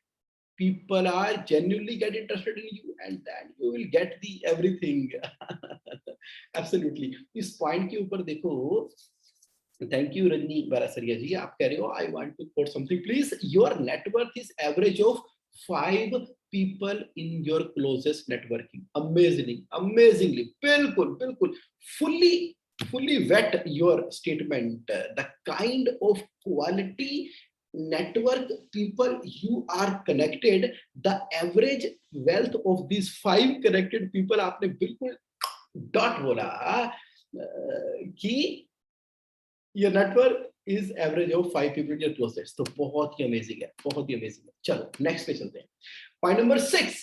[SPEAKER 1] people are genuinely get interested in you, and then you will get the everything. Absolutely, इस पॉइंट के ऊपर देखो। थैंक यू रजनी बारासरिया जी, आप कह रहे हो I want to quote something please, your net worth is average of 5 people in your closest networking. Amazingly, बिल्कुल बिल्कुल, fully vet your statement. The kind of quality network people you are connected, the average wealth of these 5 connected people, आपने बिल्कुल डॉट बोला कि your network is average of 5 people in your closest। तो बहुत ही अमेजिंग है, बहुत ही अमेजिंग है। चलो नेक्स्ट पे चलते हैं। Point number 6,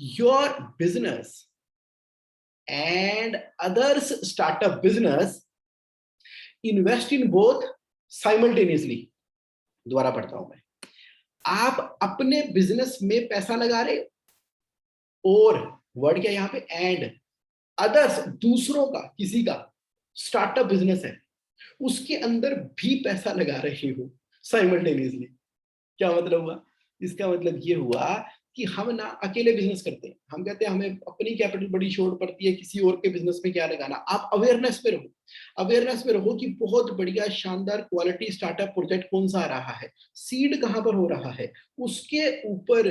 [SPEAKER 1] your business and others startup business invest in both simultaneously। दोबारा पढ़ता हूं मैं, आप अपने बिजनेस में पैसा लगा रहे हो, और वर्ड क्या यहाँ पे, एंड अदर्स, दूसरों का, किसी का स्टार्टअप बिजनेस है, उसके अंदर भी पैसा लगा रहे हो साइमल्टेनियसली। क्या मतलब हुआ? इसका मतलब ये हुआ कि हम ना अकेले बिजनेस करते हैं, हम कहते हैं हमें अपनी कैपिटल बड़ी शॉर्ट पड़ती है, किसी और के बिजनेस में क्या लगाना। आप अवेयरनेस में रहो, अवेयरनेस में रहो कि बहुत बढ़िया शानदार क्वालिटी स्टार्टअप प्रोजेक्ट कौन सा आ रहा है, सीड कहां पर हो रहा है, उसके ऊपर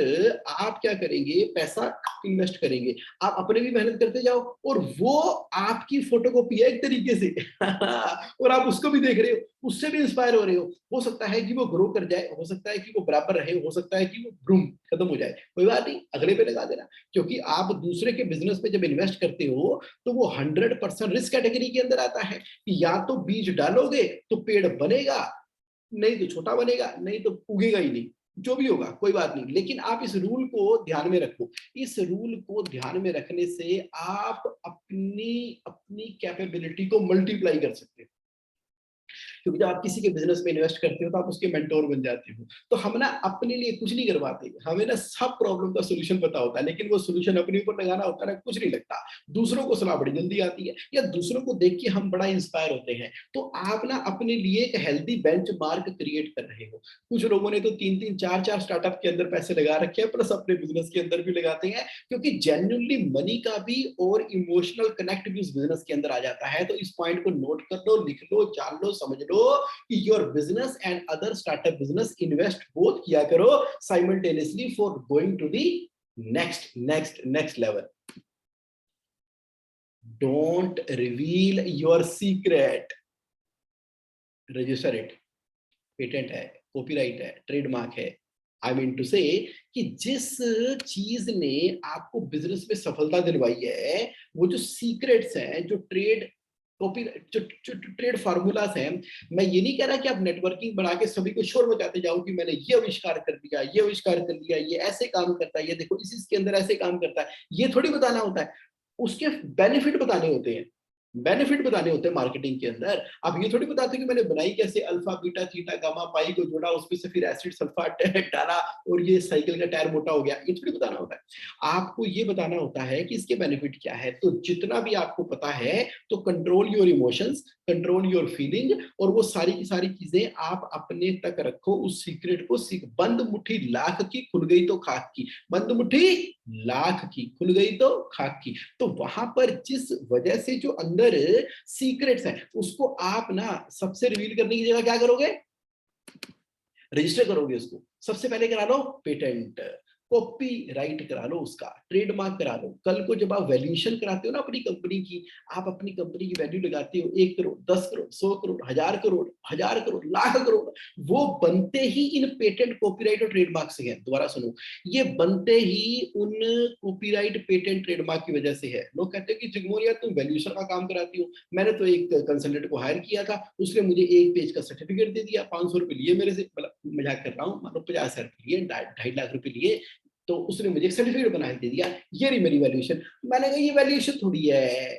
[SPEAKER 1] आप क्या करेंगे, पैसा इन्वेस्ट करेंगे। आप अपने भी मेहनत करते जाओ, और वो आपकी फोटोकॉपी है एक तरीके से और आप उसको भी देख रहे हो, उससे भी इंस्पायर हो रहे हो सकता है कि वो ग्रो कर जाए, हो सकता है कि वो बराबर रहे, हो सकता है कि वो ब्रूम खत्म हो जाए, कोई बात नहीं, अगले पे लगा देना। क्योंकि आप दूसरे के बिजनेस पे जब इन्वेस्ट करते हो तो वो 100% रिस्क कैटेगरी के अंदर आता है कि या तो बीज डालोगे तो पेड़ बनेगा, नहीं तो छोटा बनेगा, नहीं तो उगेगा ही नहीं, जो भी होगा कोई बात नहीं। लेकिन आप इस रूल को ध्यान में रखो, इस रूल को ध्यान में रखने से आप अपनी अपनी कैपेबिलिटी को मल्टीप्लाई कर सकते हो। क्योंकि जब आप किसी के बिजनेस में इन्वेस्ट करते हो तो आप उसके मेंटोर बन जाते हो। तो हम ना अपने लिए कुछ नहीं करवाते, हमें ना सब प्रॉब्लम का सोल्यूशन पता होता है, लेकिन वो सोल्यूशन अपने ऊपर लगाना होता है ना, कुछ नहीं लगता। दूसरों को सलाह बड़ी जल्दी आती है, या दूसरों को देख के हम बड़ा इंस्पायर होते हैं। तो आप ना अपने लिए एक हेल्दी बेंचमार्क क्रिएट कर रहे हो। कुछ लोगों ने तो 3-3 4-4 स्टार्टअप के अंदर पैसे लगा रखे हैं, प्लस अपने बिजनेस के अंदर भी लगाते हैं, क्योंकि जेन्युइनली मनी का भी और इमोशनल कनेक्ट भी उस बिजनेस के अंदर आ जाता है। तो इस पॉइंट को नोट कर लो, लिख लो, जान लो, समझ लो कि your business and other startup business invest both किया करो simultaneously for going to the next level. Don't reveal your secret, register it. Patent है, कॉपीराइट है, ट्रेडमार्क है। आई मीन टू से कि जिस चीज ने आपको बिजनेस में सफलता दिलवाई है, वो जो सीक्रेट्स हैं, जो ट्रेड कॉपी, जो ट्रेड फार्मूलास हैं, मैं ये नहीं कह रहा कि आप नेटवर्किंग बढ़ा के सभी को शोर मचाते जाओ कि मैंने ये आविष्कार कर दिया, ये आविष्कार कर लिया, ये ऐसे काम करता है, ये देखो इसके अंदर ऐसे काम करता है, ये थोड़ी बताना होता है। उसके बेनिफिट बताने होते हैं, बेनिफिट बताने होते हैं मार्केटिंग के अंदर। आप ये थोड़ी बताते कि मैंने बनाई कैसे, अल्फा बीटा थीटा गामा पाई को जोड़ा, उसमें से फिर एसिड सल्फाट डाला और ये साइकिल का टायर मोटा हो गया, ये थोड़ी बताना होता है। आपको ये बताना होता है कि इसके बेनिफिट क्या है। तो जितना भी आपको पता है, तो control your emotions, control your feeling, और वो सारी की सारी चीजें आप अपने तक रखो। उस सीक्रेट को बंद मुट्ठी लाख की खुल गई तो खाक की, बंद मुट्ठी लाख की खुल गई तो खाक की। तो वहां पर जिस वजह से जो अंदर सीक्रेट्स हैं, उसको आप ना सबसे रिवील करने की जगह क्या करोगे, रजिस्टर करोगे उसको। सबसे पहले करा लो पेटेंट, कॉपी राइट करा लो उसका, ट्रेडमार्क करा लो। कल को जब आप वैल्यूएशन कराते हो ना अपनी कंपनी की, आप अपनी कंपनी की वैल्यू लगाते हो 1 करोड़, 10 करोड़, 100 करोड़, 1000 करोड़, लाख करोड़, वो बनते ही इन पेटेंट, कॉपीराइट और ट्रेडमार्क से है। दोबारा सुनो, ये बनते ही उन कॉपीराइट, पेटेंट, ट्रेडमार्क की वजह से है। लोग कहते हैं कि जिग्मोर यार तुम वैल्यूएशन का काम कराती हो। मैंने तो एक कंसल्टेंट को हायर किया था, उसने मुझे 1 पेज का सर्टिफिकेट दे दिया, 500 रुपए लिए मेरे से, मतलब मजाक कर रहा हूँ, मतलब 50,000 रुपए लिए, 2.5 लाख रुपए लिए, तो उसने मुझे एक सर्टिफिकेट बना के दे दिया, ये रही मेरी वैल्यूएशन। मैंने कहा ये वैल्यूएशन थोड़ी है,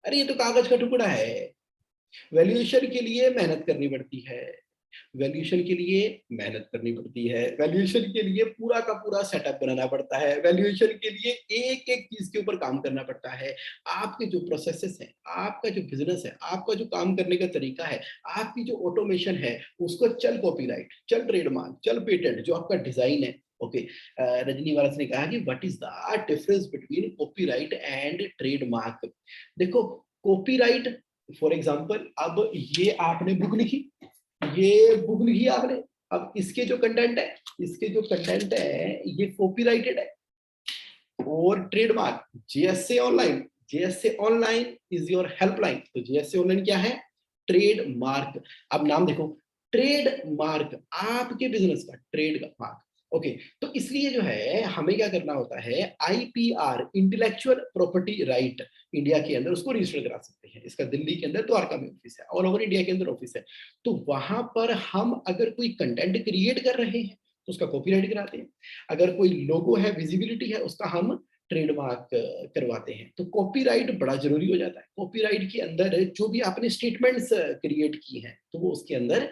[SPEAKER 1] अरे ये तो कागज का टुकड़ा है। वैल्यूएशन के लिए मेहनत करनी पड़ती है, वैल्यूएशन के लिए मेहनत करनी पड़ती है, वैल्यूएशन के लिए पूरा का पूरा सेटअप बनाना पड़ता है, वैल्यूएशन के लिए एक एक चीज के ऊपर काम करना पड़ता है। आपके जो प्रोसेसेस हैं, आपका जो बिजनेस है, आपका जो काम करने का तरीका है, आपकी जो ऑटोमेशन है, उसको चल कॉपीराइट, चल ट्रेडमार्क, चल पेटेंट, जो आपका डिजाइन है। ओके, रजनी वारस ने कहा कि what is the difference between copyright and trademark. देखो, कॉपीराइट फॉर एग्जांपल, अब ये आपने बुक लिखी, ये बुक लिखी आपने, अब इसके जो कंटेंट है, इसके जो कंटेंट है ये कॉपीराइटेड है। और trademark, JSA online, JSA online is your helpline. तो जेएसए ऑनलाइन क्या है? ट्रेडमार्क। अब नाम देखो, ट्रेडमार्क, आपके बिजनेस का ट्रेड का मार्क। ओके, तो इसलिए जो है हमें क्या करना होता है, IPR, intellectual property right, India के अंदर उसको रजिस्टर करा सकते हैं। इसका दिल्ली के अंदर द्वारका में ऑफिस है, ऑल ओवर इंडिया के अंदर ऑफिस है। तो वहां पर हम अगर कोई कंटेंट क्रिएट कर रहे हैं तो उसका कॉपीराइट कराते हैं। अगर कोई लोगो है, विजिबिलिटी है, उसका हम ट्रेडमार्क करवाते हैं। तो कॉपीराइट बड़ा जरूरी हो जाता है। कॉपीराइट के अंदर जो भी आपने स्टेटमेंट्स क्रिएट की हैं तो वो उसके अंदर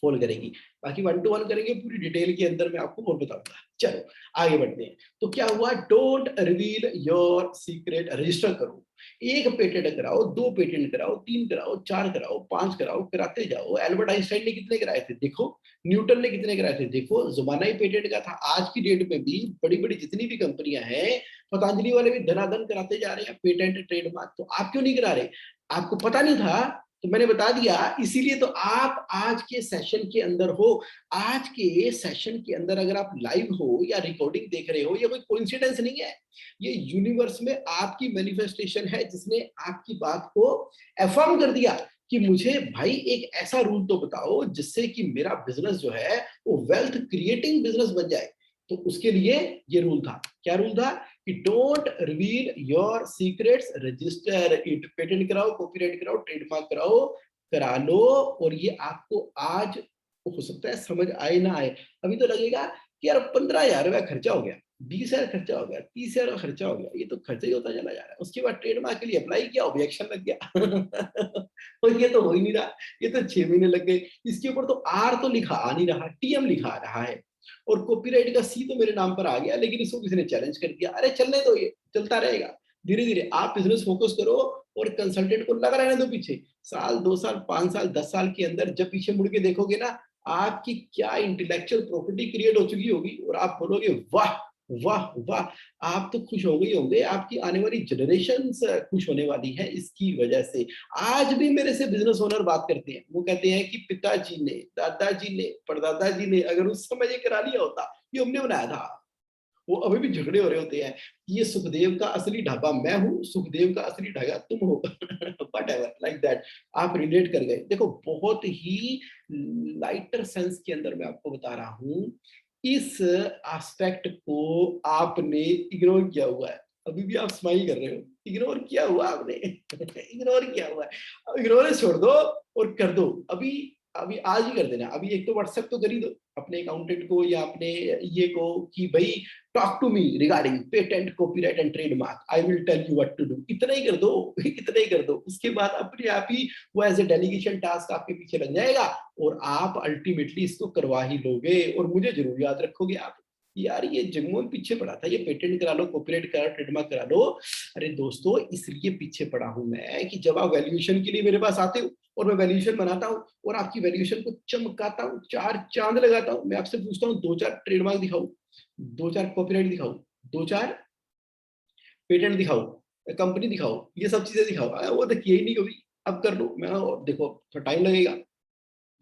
[SPEAKER 1] फॉल करेगी। बाकी 1 to 1 करेंगे पूरी डिटेल के अंदर, मैं आपको और बताऊंगा। चलो आगे बढ़ते हैं। तो क्या हुआ, don't reveal your secret, register करो। 1 पेटेंट कराओ, 2 पेटेंट कराओ, 3 कराओ, 4 कराओ, 5 कराओ, कराते जाओ। एल्बर्ट आइंस्टाइन ने कितने कराए थे देखो, न्यूटन ने कितने कराए थे देखो, जमाना ही पेटेंट का था। आज की डेट में भी बड़ी बड़ी जितनी भी कंपनियां हैं, पतंजलि वाले भी धनाधन कराते जा रहे हैं पेटेंट, ट्रेडमार्क। तो आप क्यों नहीं करा रहे? आपको पता नहीं था तो मैंने बता दिया, इसीलिए तो आप आज के सेशन के अंदर हो। आज के सेशन के अंदर अगर आप लाइव हो या रिकॉर्डिंग देख रहे हो, ये कोई कोइंसिडेंस नहीं है, ये यूनिवर्स में आपकी मैनिफेस्टेशन है, जिसने आपकी बात को एफर्म कर दिया कि मुझे भाई एक ऐसा रूल तो बताओ जिससे कि मेरा बिजनेस जो है वो वेल्थ क्रिएटिंग बिजनेस बन जाए। तो उसके लिए ये रूल था। क्या रूल था? कि don't reveal your secrets, register it, patent कराओ, कॉपीराइट कराओ, ट्रेडमार्क कराओ, करा लो। और ये आपको आज हो सकता है समझ आए ना आए। अभी तो लगेगा कि यार 15,000 रुपया खर्चा हो गया, 20,000 खर्चा हो गया, 30,000 खर्चा हो गया, ये तो खर्चा ही होता चला जा रहा है। उसके बाद ट्रेडमार्क के लिए अप्लाई किया, ऑब्जेक्शन लग गया और ये तो हो ही नहीं रहा, ये तो 6 महीने लग गए। इसके ऊपर तो आर तो लिखा आ नहीं रहा, टीएम लिखा आ रहा है, और कॉपीराइट का सी तो मेरे नाम पर आ गया, लेकिन इसको किसी ने चैलेंज कर दिया। अरे चलने दो, ये चलता रहेगा धीरे धीरे। आप बिजनेस फोकस करो और कंसल्टेंट को लगा रहने दो पीछे। साल, 2 साल, 5 साल, 10 साल के अंदर जब पीछे मुड़ के देखोगे ना, आपकी क्या इंटेलेक्चुअल प्रॉपर्टी क्रिएट हो चुकी होगी, और आप बोलोगे वाह वाह वाह। आप तो खुश हो गए होंगे, आपकी आने वाली जनरेशन खुश होने वाली है इसकी वजह से। आज भी मेरे से बिजनेस ओनर बात करते हैं, वो कहते हैं कि पिताजी ने, दादाजी ने, परदादा जी ने अगर उस समय ये करा लिया होता, ये हमने बनाया था। वो अभी भी झगड़े हो रहे होते हैं, ये सुखदेव का असली ढाबा मैं हूँ, सुखदेव का असली ढाबा तुम हो वट एवर लाइक दैट। आप रिलेट कर गए। देखो, बहुत ही लाइटर सेंस के अंदर मैं आपको बता रहा हूँ, इस एस्पेक्ट को आपने इग्नोर किया हुआ है। अभी भी आप स्माइल कर रहे हो, इग्नोर किया हुआ आपने इग्नोर किया हुआ है। इग्नोरेंस छोड़ दो और कर दो। अभी अभी आज ही कर देना। अभी एक तो व्हाट्सएप तो कर ही दो अपने अकाउंटेंट को या अपने ये को कि भाई talk to me regarding patent, copyright and trademark, I will tell you what to do. इतना ही कर दो इतना ही कर दो। उसके बाद अपने आप ही वो एज ए डेलीगेशन टास्क आपके पीछे लग जाएगा और आप अल्टीमेटली इसको करवा ही लोगे। और मुझे जरूर याद रखोगे आप, यार ये जगमोहन पीछे पड़ा था, ये पेटेंट करा लो, कॉपीराइट करा, ट्रेडमार्क करा लो। अरे दोस्तों, इसलिए पीछे पड़ा हूं मैं कि जब आप वैल्यूएशन के लिए मेरे पास आते हो और मैं वैल्यूएशन बनाता हूँ और आपकी वैल्यूएशन को चमकाता हूँ, 4 चांद लगाता हूँ, मैं आपसे पूछता हूँ 2-4 ट्रेडमार्क दिखाओ, 2-4 कॉपीराइट दिखाओ, 2-4 पेटेंट दिखाओ, कंपनी दिखाओ, ये सब चीजें दिखाओ। वो तो किए ही नहीं कभी। अब कर लो, मैं देखो थोड़ा टाइम लगेगा,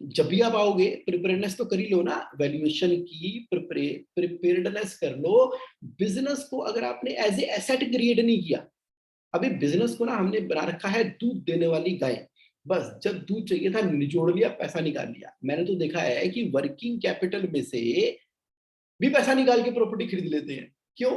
[SPEAKER 1] जब भी आप आओगे प्रिपेयर्डनेस तो कर ही लो ना, वैल्यूएशन की प्रिपेयर्डनेस कर लो। बिजनेस को अगर आपने एज ए एसेट क्रिएट नहीं किया, अभी बिजनेस को ना हमने बना रखा है दूध देने वाली गाय। बस जब दूध चाहिए था निचोड़ लिया, पैसा निकाल लिया। मैंने तो देखा है कि वर्किंग कैपिटल में से भी पैसा निकाल के प्रॉपर्टी खरीद लेते हैं। क्यों?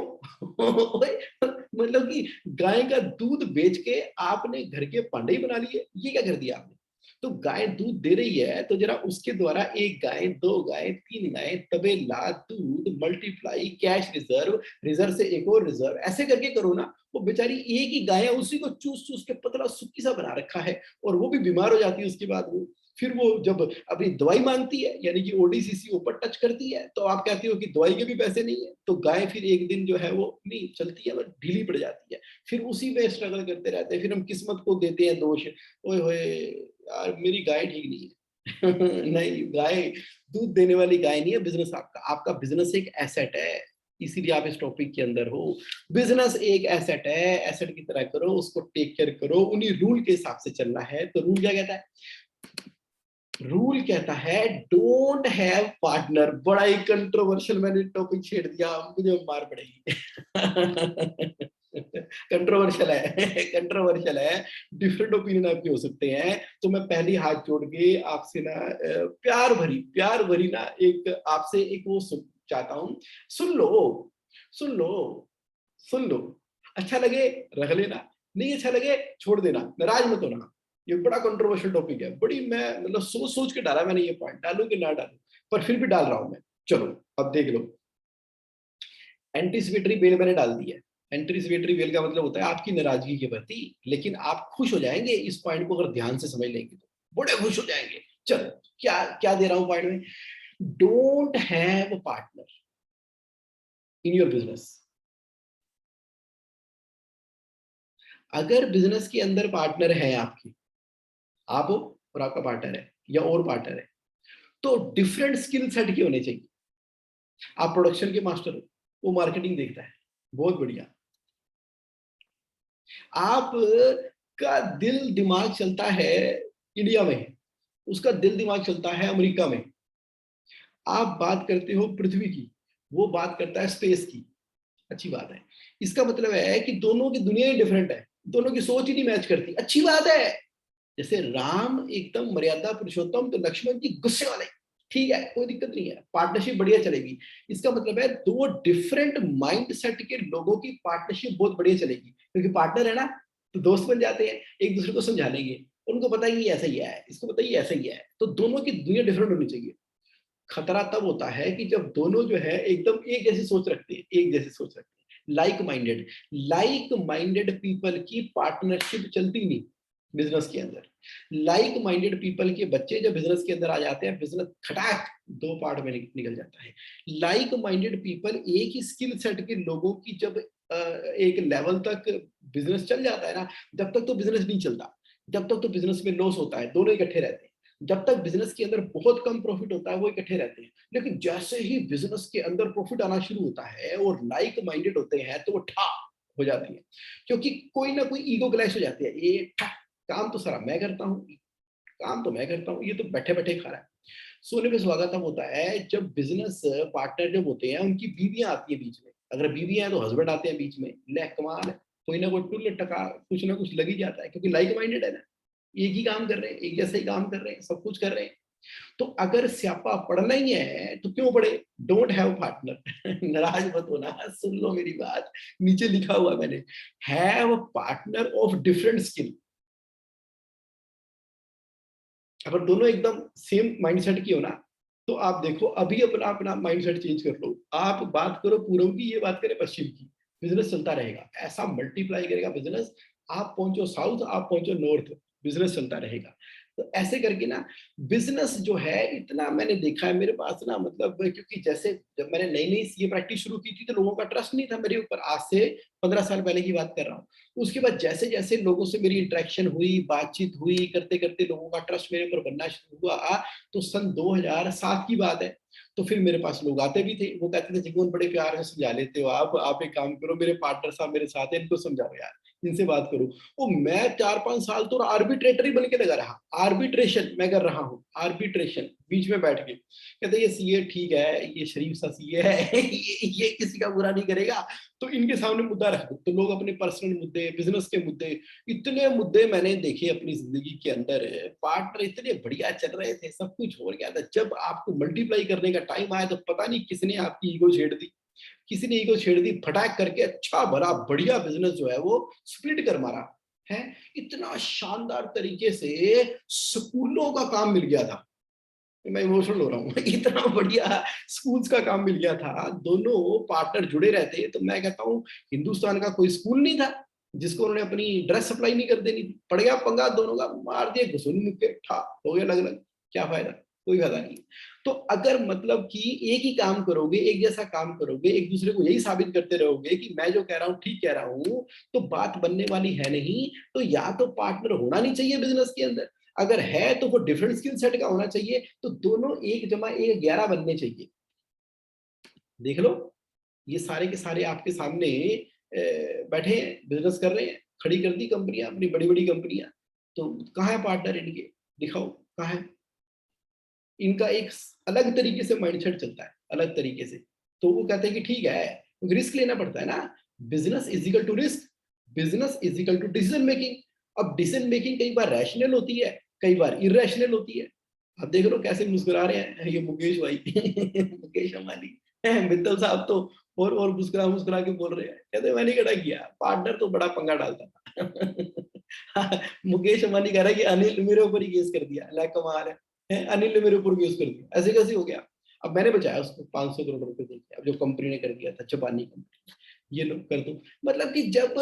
[SPEAKER 1] मतलब कि गाय का दूध बेच के आपने घर के पांडे ही बना लिए, ये क्या कर दिया आपने? तो गाय दूध दे रही है तो जरा उसके द्वारा एक गाय, दो गाय, तीन गाय, तबेला, दूध, मल्टीप्लाई, कैश रिजर्व, रिजर्व से एक और रिजर्व, ऐसे करके करो ना। वो बेचारी एक ही गाय है, उसी को चूस चूस के पतला सुक्की सा बना रखा है, और वो भी बीमार हो जाती है उसके बाद। वो फिर वो जब अपनी दवाई मांगती है, यानी कि ओडीसीसी ऊपर टच करती है, तो आप कहती हो कि दवाई के भी पैसे नहीं है, तो गाय फिर एक दिन जो है वो नहीं चलती है, वो ढीली पड़ जाती है। फिर उसी में स्ट्रगल करते रहते हैं, फिर हम किस्मत को देते हैं दोष। ओए होए यार, मेरी गाय ठीक नहीं है। नहीं, गाय दूध देने वाली गाय नहीं है बिजनेस आपका। आपका बिजनेस एक एसेट है, इसीलिए आप इस टॉपिक के अंदर हो। बिजनेस एक एसेट है, एसेट की तरह करो उसको, टेक केयर करो, उन्हीं रूल के हिसाब से चलना है। तो रूल क्या कहता है? रूल कहता है डोंट हैव पार्टनर। बड़ा ही कंट्रोवर्शियल मैंने टॉपिक छेड़ दिया, मुझे मार पड़ेगी। कंट्रोवर्शियल है, कंट्रोवर्शियल है। डिफरेंट ओपिनियन आपके हो सकते हैं। तो मैं पहली हाथ जोड़ के आपसे ना प्यार भरी ना एक आपसे एक वो चाहता हूं। सुन लो, सुन लो, सुन लो। अच्छा लगे रख लेना, नहीं अच्छा लगे छोड़ देना, नाराज मत होना। ये बड़ा कंट्रोवर्शियल टॉपिक है, बड़ी मैं मतलब सोच सोच के डाला मैंने, ये पॉइंट डालू कि ना डालू, पर फिर भी डाल रहा हूं मैं। चलो अब देख लो। एंटीसिपेटरी बेल मैंने डाल दी है। एंटीसिपेटरी बेल का मतलब होता है आपकी नाराजगी के प्रति, लेकिन आप खुश हो जाएंगे इस पॉइंट को अगर ध्यान से समझ लेंगे तो, बड़े खुश हो जाएंगे। चलो क्या क्या दे रहा हूं पॉइंट में? Don't have partner in your business. अगर बिजनेस के अंदर पार्टनर है आपकी, आप हो और आपका पार्टनर है या और पार्टनर है, तो डिफरेंट स्किल सेट के होने चाहिए। आप प्रोडक्शन के मास्टर हो, वो मार्केटिंग देखता है, बहुत बढ़िया। आप का दिल दिमाग चलता है इंडिया में, उसका दिल दिमाग चलता है अमेरिका में। आप बात करते हो पृथ्वी की, वो बात करता है स्पेस की। अच्छी बात है। इसका मतलब है कि दोनों की दुनिया ही डिफरेंट है, दोनों की सोच ही नहीं मैच करती। अच्छी बात है। जैसे राम एकदम मर्यादा पुरुषोत्तम, तो लक्ष्मण जी गुस्से वाले। ठीक है, कोई दिक्कत नहीं है, पार्टनरशिप बढ़िया चलेगी। इसका मतलब है दो डिफरेंट माइंड सेट के लोगों की पार्टनरशिप बहुत बढ़िया चलेगी, क्योंकि पार्टनर है ना, तो दोस्त बन जाते हैं, एक दूसरे को समझा लेंगे। उनको पता है कि ऐसा ही है, इसको पता ही ऐसा ही है, तो दोनों की दुनिया डिफरेंट होनी चाहिए। खतरा तब होता है कि जब दोनों जो है एकदम एक जैसी सोच रखते हैं, एक जैसी सोच रखते हैं, लाइक माइंडेड पीपल की पार्टनरशिप चलती नहीं बिजनेस के अंदर। लाइक माइंडेड पीपल के बच्चे जब बिजनेस के अंदर आ जाते हैं, बिजनेस खटाक दो पार्ट में निकल जाता है। लाइक माइंडेड पीपल, एक ही स्किल सेट के लोगों की जब एक लेवल तक बिजनेस चल जाता है ना, जब तक तो बिजनेस नहीं चलता, जब तक तो बिजनेस में लॉस होता है, दोनों इकट्ठे रहते हैं। जब तक बिजनेस के अंदर बहुत कम प्रॉफिट होता है वो इकट्ठे रहते हैं। लेकिन जैसे ही बिजनेस के अंदर प्रॉफिट आना शुरू होता है और लाइक माइंडेड होते हैं, तो वो ठा हो जाती है, क्योंकि कोई ना कोई ईगो क्लैश हो जाती है। ये ठा, काम तो सारा मैं करता हूँ, काम तो मैं करता हूँ, ये तो बैठे बैठे खा रहा है। सोने पे सुहागा तब होता है जब बिजनेस पार्टनर जब होते हैं, उनकी बीवियां आती है बीच में। अगर बीवियां हैं तो हस्बैंड आते हैं बीच में, ले कमाल है। कोई ना कोई टुल्ल टका कुछ ना कुछ लग ही जाता है, क्योंकि लाइक माइंडेड है ना, एक ही काम कर रहे हैं, एक जैसे ही काम कर रहे हैं, सब कुछ कर रहे हैं। तो अगर स्यापा पढ़ना ही है तो क्यों पढ़े? Don't have partner. नाराज मत होना, सुन लो मेरी बात, नीचे लिखा हुआ मैंने, have partner of different skill. अगर दोनों एकदम सेम माइंडसेट की हो ना, तो आप देखो अभी अपना अपना माइंडसेट चेंज कर लो। आप बात करो पूर्व की, ये बात करें पश्चिम की, बिजनेस चलता रहेगा, ऐसा मल्टीप्लाई करेगा बिजनेस। आप पहुंचो साउथ, आप पहुंचो नॉर्थ, बिजनेस चलता रहेगा। तो ऐसे करके ना बिजनेस जो है, इतना मैंने देखा है मेरे पास ना, मतलब क्योंकि जैसे जब मैंने नई नई सीए प्रैक्टिस शुरू की थी, तो लोगों का ट्रस्ट नहीं था मेरे ऊपर। आज से 15 साल पहले की बात कर रहा हूँ। उसके बाद जैसे जैसे लोगों से मेरी इंटरेक्शन हुई, बातचीत हुई, करते करते लोगों का ट्रस्ट मेरे ऊपर बनना शुरू हुआ। तो सन 2007 की बात है। तो फिर मेरे पास लोग आते भी थे, वो कहते थे जीवन बड़े प्यार से समझा लेते हो आप एक काम करो, मेरे पार्टनर साहब मेरे साथ है, इनको समझाओ यार, इनसे बात करो। ओ मैं 4-5 साल तो आर्बिट्रेटर ही बन के लगा रहा, आर्बिट्रेशन मैं कर रहा हूँ, आर्बिट्रेशन बीच में बैठ के। कहते ये सीए ठीक है, ये शरीफ सा सीए है, ये किसी का बुरा नहीं करेगा, तो इनके सामने मुद्दा रख दो। तो लोग अपने पर्सनल मुद्दे, बिजनेस के मुद्दे, इतने मुद्दे मैंने देखे अपनी जिंदगी के अंदर। पार्टनर इतने बढ़िया चल रहे थे, सब कुछ हो गया था, जब आपको मल्टीप्लाई करने का टाइम आया तो पता नहीं किसने आपकी ईगो छेड़ दी, किसी ने ईगो छेड़ दी, फटाक करके अच्छा भला बढ़िया बिजनेस जो है वो स्प्लिट कर मारा है। इतना शानदार तरीके से स्कूलों का काम मिल गया था, मैं इमोशनल हो रहा हूँ, इतना बढ़िया स्कूल्स का काम मिल गया था, दोनों पार्टनर जुड़े रहते। तो मैं कहता हूँ हिंदुस्तान का कोई स्कूल नहीं था जिसको उन्होंने अपनी ड्रेस सप्लाई नहीं कर देनी थी। पड़ गया पंगा दोनों का, मार दिए घुसून मुक्के, ठा हो गया अलग अलग, क्या फायदा, कोई फायदा नहीं। तो अगर मतलब कि एक ही काम करोगे, एक जैसा काम करोगे, एक दूसरे को यही साबित करते रहोगे कि मैं जो कह रहा हूँ ठीक कह रहा हूँ, तो बात बनने वाली है नहीं। तो या तो पार्टनर होना नहीं चाहिए बिजनेस के अंदर, अगर है तो वो डिफरेंट स्किल सेट का होना चाहिए। तो दोनों 1+1=11 बनने चाहिए। देख लो, ये सारे के सारे आपके सामने बैठे हैं, बिजनेस कर रहे हैं, खड़ी कर दी कंपनियां, अपनी बड़ी बड़ी कंपनियां। तो कहाँ है पार्टनर इनके, दिखाओ कहाँ है। इनका एक अलग तरीके से माइंडसेट चलता है, अलग तरीके से। तो वो कहते हैं कि ठीक है, रिस्क लेना पड़ता है ना, business is equal to risk, business is equal to decision making. अब डिसीजन मेकिंग कई बार रैशनल होती है, कई बार इरेशनल होती है। अब देख लो कैसे मुस्कुरा रहे हैं ये मुकेश भाई मुकेश अंबानी, मित्तल साहब तो और मुस्कुरा मुस्कुरा के बोल रहे हैं, कहते मैंने खड़ा किया, पार्टनर तो बड़ा पंगा डालता था मुकेश अंबानी कह रहा है कि अनिल मेरे ऊपर ही केस कर दिया, ला कमाल है, अनिल ने मेरे ऊपर केस कर दिया, ऐसे कैसे हो गया। अब मैंने बचाया उसको 500 करोड़ रुपए देके, अब जो कंपनी ने कर दिया था, जापानी कंपनी, ये लोग कर दो। मतलब कि जब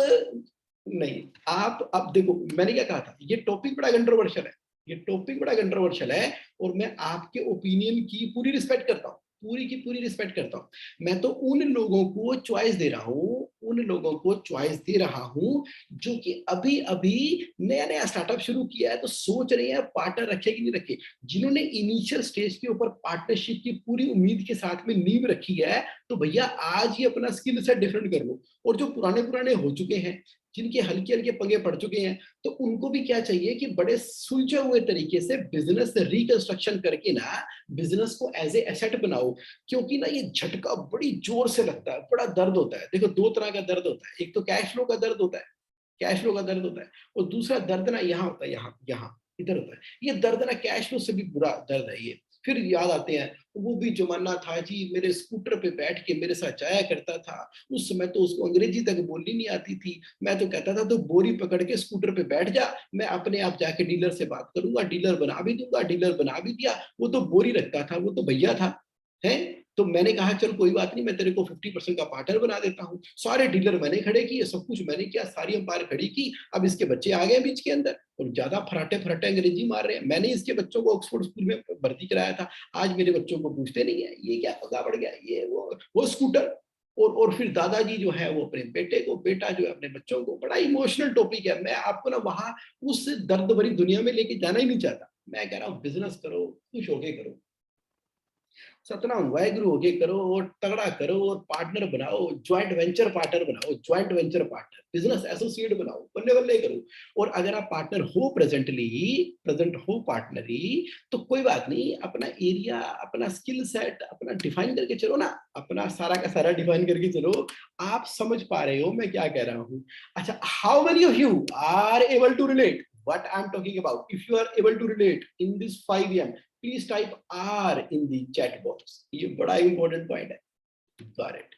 [SPEAKER 1] नहीं, आप अब देखो मैंने क्या कहा था, ये टॉपिक बड़ा कंट्रोवर्शियल है, ये टॉपिक बड़ा कंट्रोवर्शियल है, और मैं आपके ओपिनियन की पूरी रिस्पेक्ट करता हूँ, पूरी की पूरी रिस्पेक्ट करता हूँ। मैं तो उन लोगों को चॉइस दे रहा हूँ, उन लोगों को चॉइस दे रहा हूँ जो कि अभी अभी नया नया स्टार्टअप शुरू किया है, तो सोच रहे हैं पार्टनर रखे कि नहीं रखे। जिन्होंने इनिशियल स्टेज के ऊपर पार्टनरशिप की पूरी उम्मीद के साथ में नींव रखी है, तो भैया आज ही अपना स्किल सेट डिफरेंट कर लो। और जो पुराने पुराने हो चुके हैं, जिनके हल्के हल्के पंगे पड़ चुके हैं, तो उनको भी क्या चाहिए कि बड़े सुलझे हुए तरीके से बिजनेस रिकंस्ट्रक्शन करके ना बिजनेस को एज ए एसेट बनाओ। क्योंकि ना ये झटका बड़ी जोर से लगता है, बड़ा दर्द होता है। देखो दो तरह का दर्द होता है, एक तो कैश फ्लो का दर्द होता है, कैश फ्लो का दर्द होता है, और दूसरा दर्द ना यहाँ होता है, यहाँ यहाँ इधर होता है। ये दर्द ना कैश फ्लो से भी बुरा दर्द है ये। फिर याद आते हैं, वो भी जमाना था जी, मेरे स्कूटर पे बैठ के मेरे साथ जाया करता था, उस समय तो उसको अंग्रेजी तक बोलनी नहीं आती थी, मैं तो कहता था तो बोरी पकड़ के स्कूटर पे बैठ जा, मैं अपने आप जाके डीलर से बात करूंगा, डीलर बना भी दूंगा, डीलर बना भी दिया। वो तो बोरी रखता था, वो तो भैया था, है। तो मैंने कहा चल कोई बात नहीं, मैं तेरे को 50% का पार्टनर बना देता हूँ। सारे डीलर मैंने खड़े किए, सब कुछ मैंने किया, सारी अंपायर खड़ी की। अब इसके बच्चे आ गए बीच के अंदर और ज्यादा फराटे फराटे अंग्रेजी मार रहे हैं। मैंने इसके बच्चों को ऑक्सफोर्ड स्कूल में भर्ती कराया था, आज मेरे बच्चों को पूछते नहीं है ये क्या पगा बढ़ गया, ये वो स्कूटर। और फिर दादाजी जो है वो अपने बेटे को, बेटा जो है अपने बच्चों को। बड़ा इमोशनल टॉपिक है, मैं आपको ना वहां उस दर्द भरी दुनिया में लेके जाना ही नहीं चाहता। मैं कह रहा हूँ बिजनेस करो, खुश होके करो, सतना वाहेगुरु होके करो, और तगड़ा करो, और पार्टनर बनाओ, ज्वाइंट वेंचर पार्टनर बनाओ, joint venture partner, business associate बनाओ, बल्ले बल्ले करो। और अगर आप पार्टनर हो प्रेजेंट हो पार्टनरी, तो कोई बात नहीं, अपना एरिया, अपना स्किल सेट अपना डिफाइन करके चलो ना, अपना सारा का सारा डिफाइन करके चलो। आप समझ पा रहे हो मैं क्या कह रहा हूँ। अच्छा, how many of you are able to relate what I'm talking about? If you are able to relate in this 5M, please type are in the chat box. ये बड़ा इंपॉर्टेंट पॉइंट है। Got it,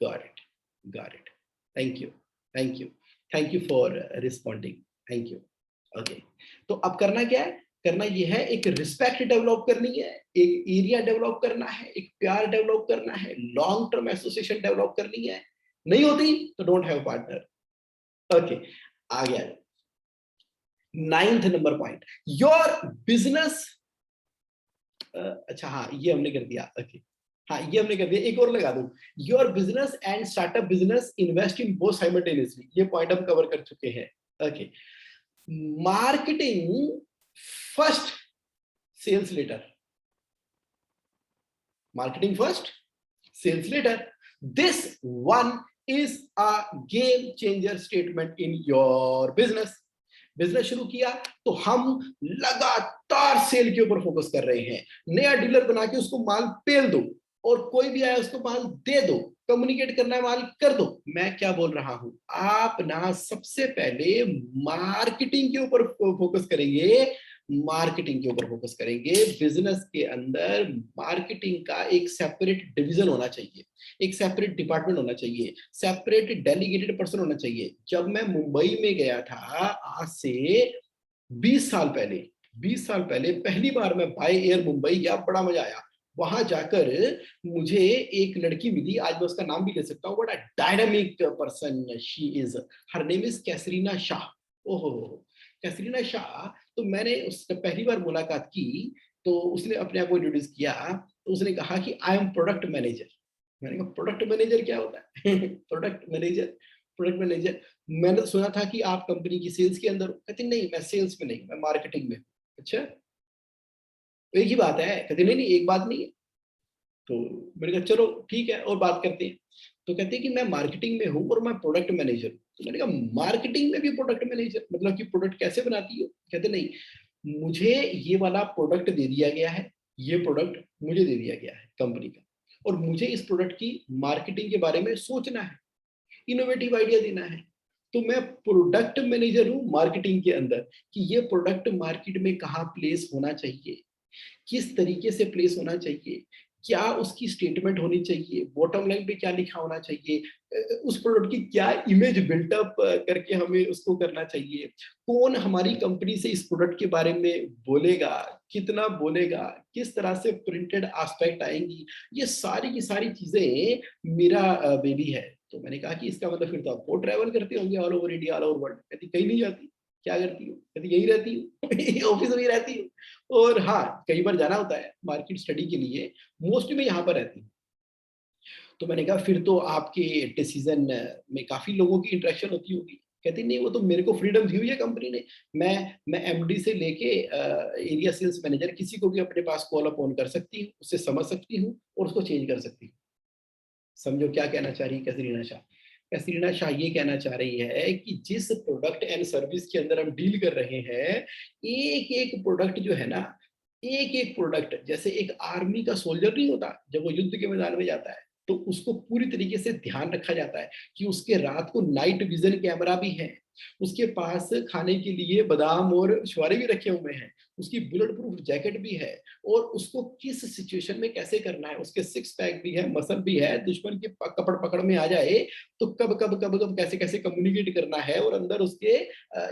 [SPEAKER 1] got it, got it. Thank you, thank you, thank you for responding, thank you. Okay, तो अब करना क्या है, करना ये है, एक रिस्पेक्ट डेवलप करनी है, एक एरिया डेवलप करना है, एक प्यार डेवलप करना है, लॉन्ग टर्म एसोसिएशन डेवलप करनी है। नहीं होती तो डोंट हैव पार्टनर। ओके, आ गया 9th number point, your business. अच्छा हाँ, ये हमने कर दिया। ओके, हाँ ये हमने कर दिया, एक और लगा दूं, your business and startup business invest in both simultaneously. ये पॉइंट हम कवर कर चुके हैं। ओके, marketing first, sales later, marketing first, sales later. This one is a game changer statement in your business. Business शुरू किया तो हम लगातार सेल के ऊपर फोकस कर रहे हैं। नया डीलर बना के उसको माल पेल दो, और कोई भी आया उसको माल दे दो, कम्युनिकेट करना है माल कर दो। मैं क्या बोल रहा हूं, आप ना सबसे पहले मार्केटिंग के ऊपर फोकस करेंगे। मार्केटिंग के ऊपर फोकस करेंगे। बिजनेस के अंदर मार्केटिंग का एक सेपरेट डिवीजन होना चाहिए, एक सेपरेट डिपार्टमेंट होना चाहिए, सेपरेट डेलीगेटेड पर्सन होना चाहिए। जब मैं मुंबई में गया था आज से 20 साल पहले, 20 साल पहले पहली बार मैं बाय एयर मुंबई गया, बड़ा मजा आया। वहां जाकर मुझे एक लड़की मिली, आज मैं उसका नाम भी ले सकता हूँ, बड़ा dynamic person she is. Her name is Kaisarina Shah. ओहो, कैसरीना शाह। तो मैंने उससे पहली बार मुलाकात की, तो उसने अपने आप को इंट्रोड्यूस किया। तो उसने कहा कि आई एम प्रोडक्ट मैनेजर। मैंने कहा प्रोडक्ट मैनेजर क्या होता है? Product manager, product manager. मैंने तो सुना था कि आप कंपनी की सेल्स के अंदर। कहती नहीं, मैं सेल्स में नहीं, मैं मार्केटिंग में। अच्छा, तो एक ही बात है? कहती नहीं नहीं, एक बात नहीं है। तो मैंने कहा चलो ठीक है, और बात करते हैं। तो कहते हैं कि मैं मार्केटिंग में हूँ और मैं प्रोडक्ट मैनेजर हूँ। तो मैंने कहा मार्केटिंग में भी प्रोडक्ट मैनेजर, मतलब कि प्रोडक्ट कैसे बनाती हो? कहते नहीं, मुझे ये वाला प्रोडक्ट दे दिया गया है, ये प्रोडक्ट मुझे दे दिया गया है कंपनी का, और मुझे इस प्रोडक्ट की मार्केटिंग के बारे में सोचना है, इनोवेटिव आइडिया देना है। तो मैं प्रोडक्ट मैनेजर हूं मार्केटिंग के अंदर, कि ये प्रोडक्ट मार्केट में कहाँ प्लेस होना चाहिए, किस तरीके से प्लेस होना चाहिए, क्या उसकी स्टेटमेंट होनी चाहिए, बॉटम लाइन पे क्या लिखा होना चाहिए, उस प्रोडक्ट की क्या इमेज बिल्टअप करके हमें उसको करना चाहिए, कौन हमारी कंपनी से इस प्रोडक्ट के बारे में बोलेगा, कितना बोलेगा, किस तरह से प्रिंटेड एस्पेक्ट आएंगी। ये सारी की सारी चीजें मेरा बेबी है। तो मैंने कहा कि इसका मतलब फिर तो आप बहुत ट्रैवल करते होंगे all over India, all over world. कहती कहीं नहीं जाती। क्या करती हूँ? कहती यही रहती हूँ। ऑफिस में ही रहती हूँ। और हाँ, कई बार जाना होता है मार्केट स्टडी के लिए, मोस्टली मैं यहाँ पर रहती हूँ। तो मैंने कहा फिर तो आपके डिसीजन में काफी लोगों की इंटरेक्शन होती होगी। कहती नहीं, वो तो मेरे को फ्रीडम दी हुई है कंपनी ने। मैं एमडी से लेके एरिया सेल्स मैनेजर किसी को भी अपने पास कॉल अप ऑन कर सकती हूँ, उससे समझ सकती हूँ और उसको चेंज कर सकती हूँ। समझो क्या कहना चाह रही है कैसरीना शाह। कैसरीना शाह ये कहना चाह रही है कि जिस प्रोडक्ट एंड सर्विस के अंदर हम डील कर रहे हैं, एक एक प्रोडक्ट जो है ना, एक एक प्रोडक्ट, जैसे एक आर्मी का सोल्जर नहीं होता जब वो युद्ध के मैदान में जाता है, तो उसको पूरी तरीके से ध्यान रखा जाता है कि उसके रात को नाइट विजन कैमरा भी है, उसके पास खाने के लिए बादाम और छुआरे भी रखे हुए हैं, उसकी बुलेट प्रूफ जैकेट भी है, और उसको किस सिचुएशन में कैसे करना है, उसके सिक्स पैक भी है, मसल भी है, दुश्मन के कपड़ पकड़ में आ जाए तो कब कब कब कब कैसे कैसे कम्युनिकेट करना है। और अंदर उसके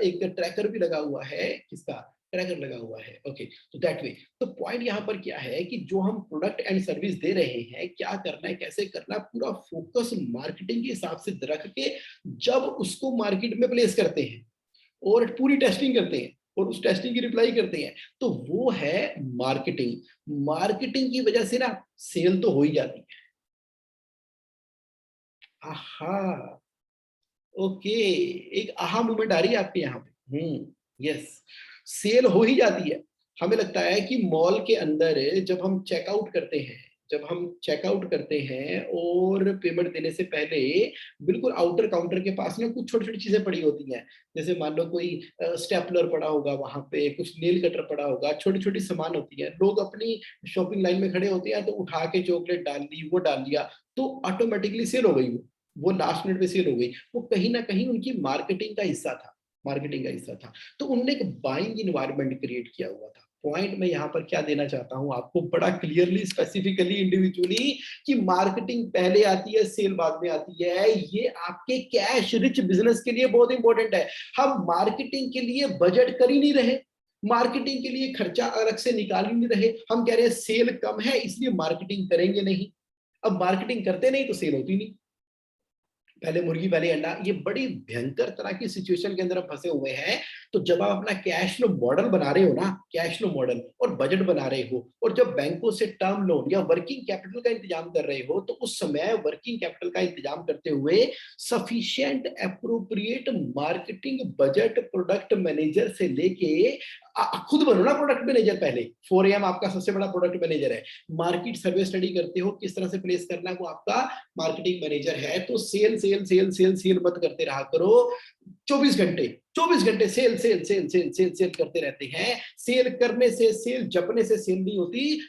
[SPEAKER 1] एक ट्रैकर भी लगा हुआ है, किसका ट्रैकर लगा हुआ है। ओके, तो दैट वे। तो पॉइंट यहाँ पर क्या है कि जो हम प्रोडक्ट एंड सर्विस दे रहे हैं, क्या करना है, कैसे करना है, पूरा फोकस मार्केटिंग के हिसाब से रख के जब उसको मार्केट में प्लेस करते हैं और पूरी टेस्टिंग करते हैं और उस टेस्टिंग की रिप्लाई करते हैं, तो वो है मार्केटिंग। मार्केटिंग की वजह से ना सेल तो हो ही जाती है। आहा, ओके, एक आहा मोमेंट आ रही है आपके यहाँ पे। यस, सेल हो ही जाती है। हमें लगता है कि मॉल के अंदर जब हम चेकआउट करते हैं, जब हम चेकआउट करते हैं और पेमेंट देने से पहले बिल्कुल आउटर काउंटर के पास ना कुछ छोटी छोटी चीजें पड़ी होती हैं। जैसे मान लो कोई स्टेपलर पड़ा होगा, वहां पे कुछ नेल कटर पड़ा होगा, छोटी छोटी सामान होती है। लोग अपनी शॉपिंग लाइन में खड़े होते हैं तो उठा के चॉकलेट डाल दी, वो डाल दिया, तो ऑटोमेटिकली सेल हो गई। वो लास्ट मिनट पे सेल हो गई। वो कहीं ना कहीं उनकी मार्केटिंग का हिस्सा था, मार्केटिंग का हिस्सा था। तो उन्होंने एक बाइंग इन्वायरमेंट क्रिएट किया हुआ था। पॉइंट मैं यहाँ पर क्या देना चाहता हूँ आपको बड़ा क्लियरली, स्पेसिफिकली, इंडिविजुअली, कि मार्केटिंग पहले आती है, सेल बाद में आती है। ये आपके कैश रिच बिजनेस के लिए बहुत इंपॉर्टेंट है। हम मार्केटिंग के लिए बजट कर ही नहीं रहे, मार्केटिंग के लिए खर्चा अलग से निकाल ही नहीं रहे। हम कह रहे हैं सेल कम है इसलिए मार्केटिंग करेंगे नहीं। अब मार्केटिंग करते नहीं तो सेल होती नहीं। पहले मुर्गी पहले अंडा, ये बड़ी भयंकर तरह की सिचुएशन के अंदर हम फंसे हुए हैं। तो जब आप अपना कैश फ्लो मॉडल बना रहे हो ना, कैश फ्लो मॉडल और बजट बना रहे हो, और जब बैंकों से टर्म लोन या वर्किंग कैपिटल का इंतजाम कर रहे हो, तो उस समय वर्किंग कैपिटल का इंतजाम करते हुए sufficient appropriate marketing budget product manager से लेके खुद बनो ना प्रोडक्ट मैनेजर। पहले 4AM आपका सबसे बड़ा प्रोडक्ट मैनेजर है। मार्केट सर्वे स्टडी करते हो किस तरह से प्लेस करना है, वो आपका मार्केटिंग मैनेजर है। तो sale sale sale sale sale मत करते रहा करो 24 घंटे sale sale sale sale sale sale करते रहते हैं। सेल करने से सेल, जपने से सेल नहीं होती,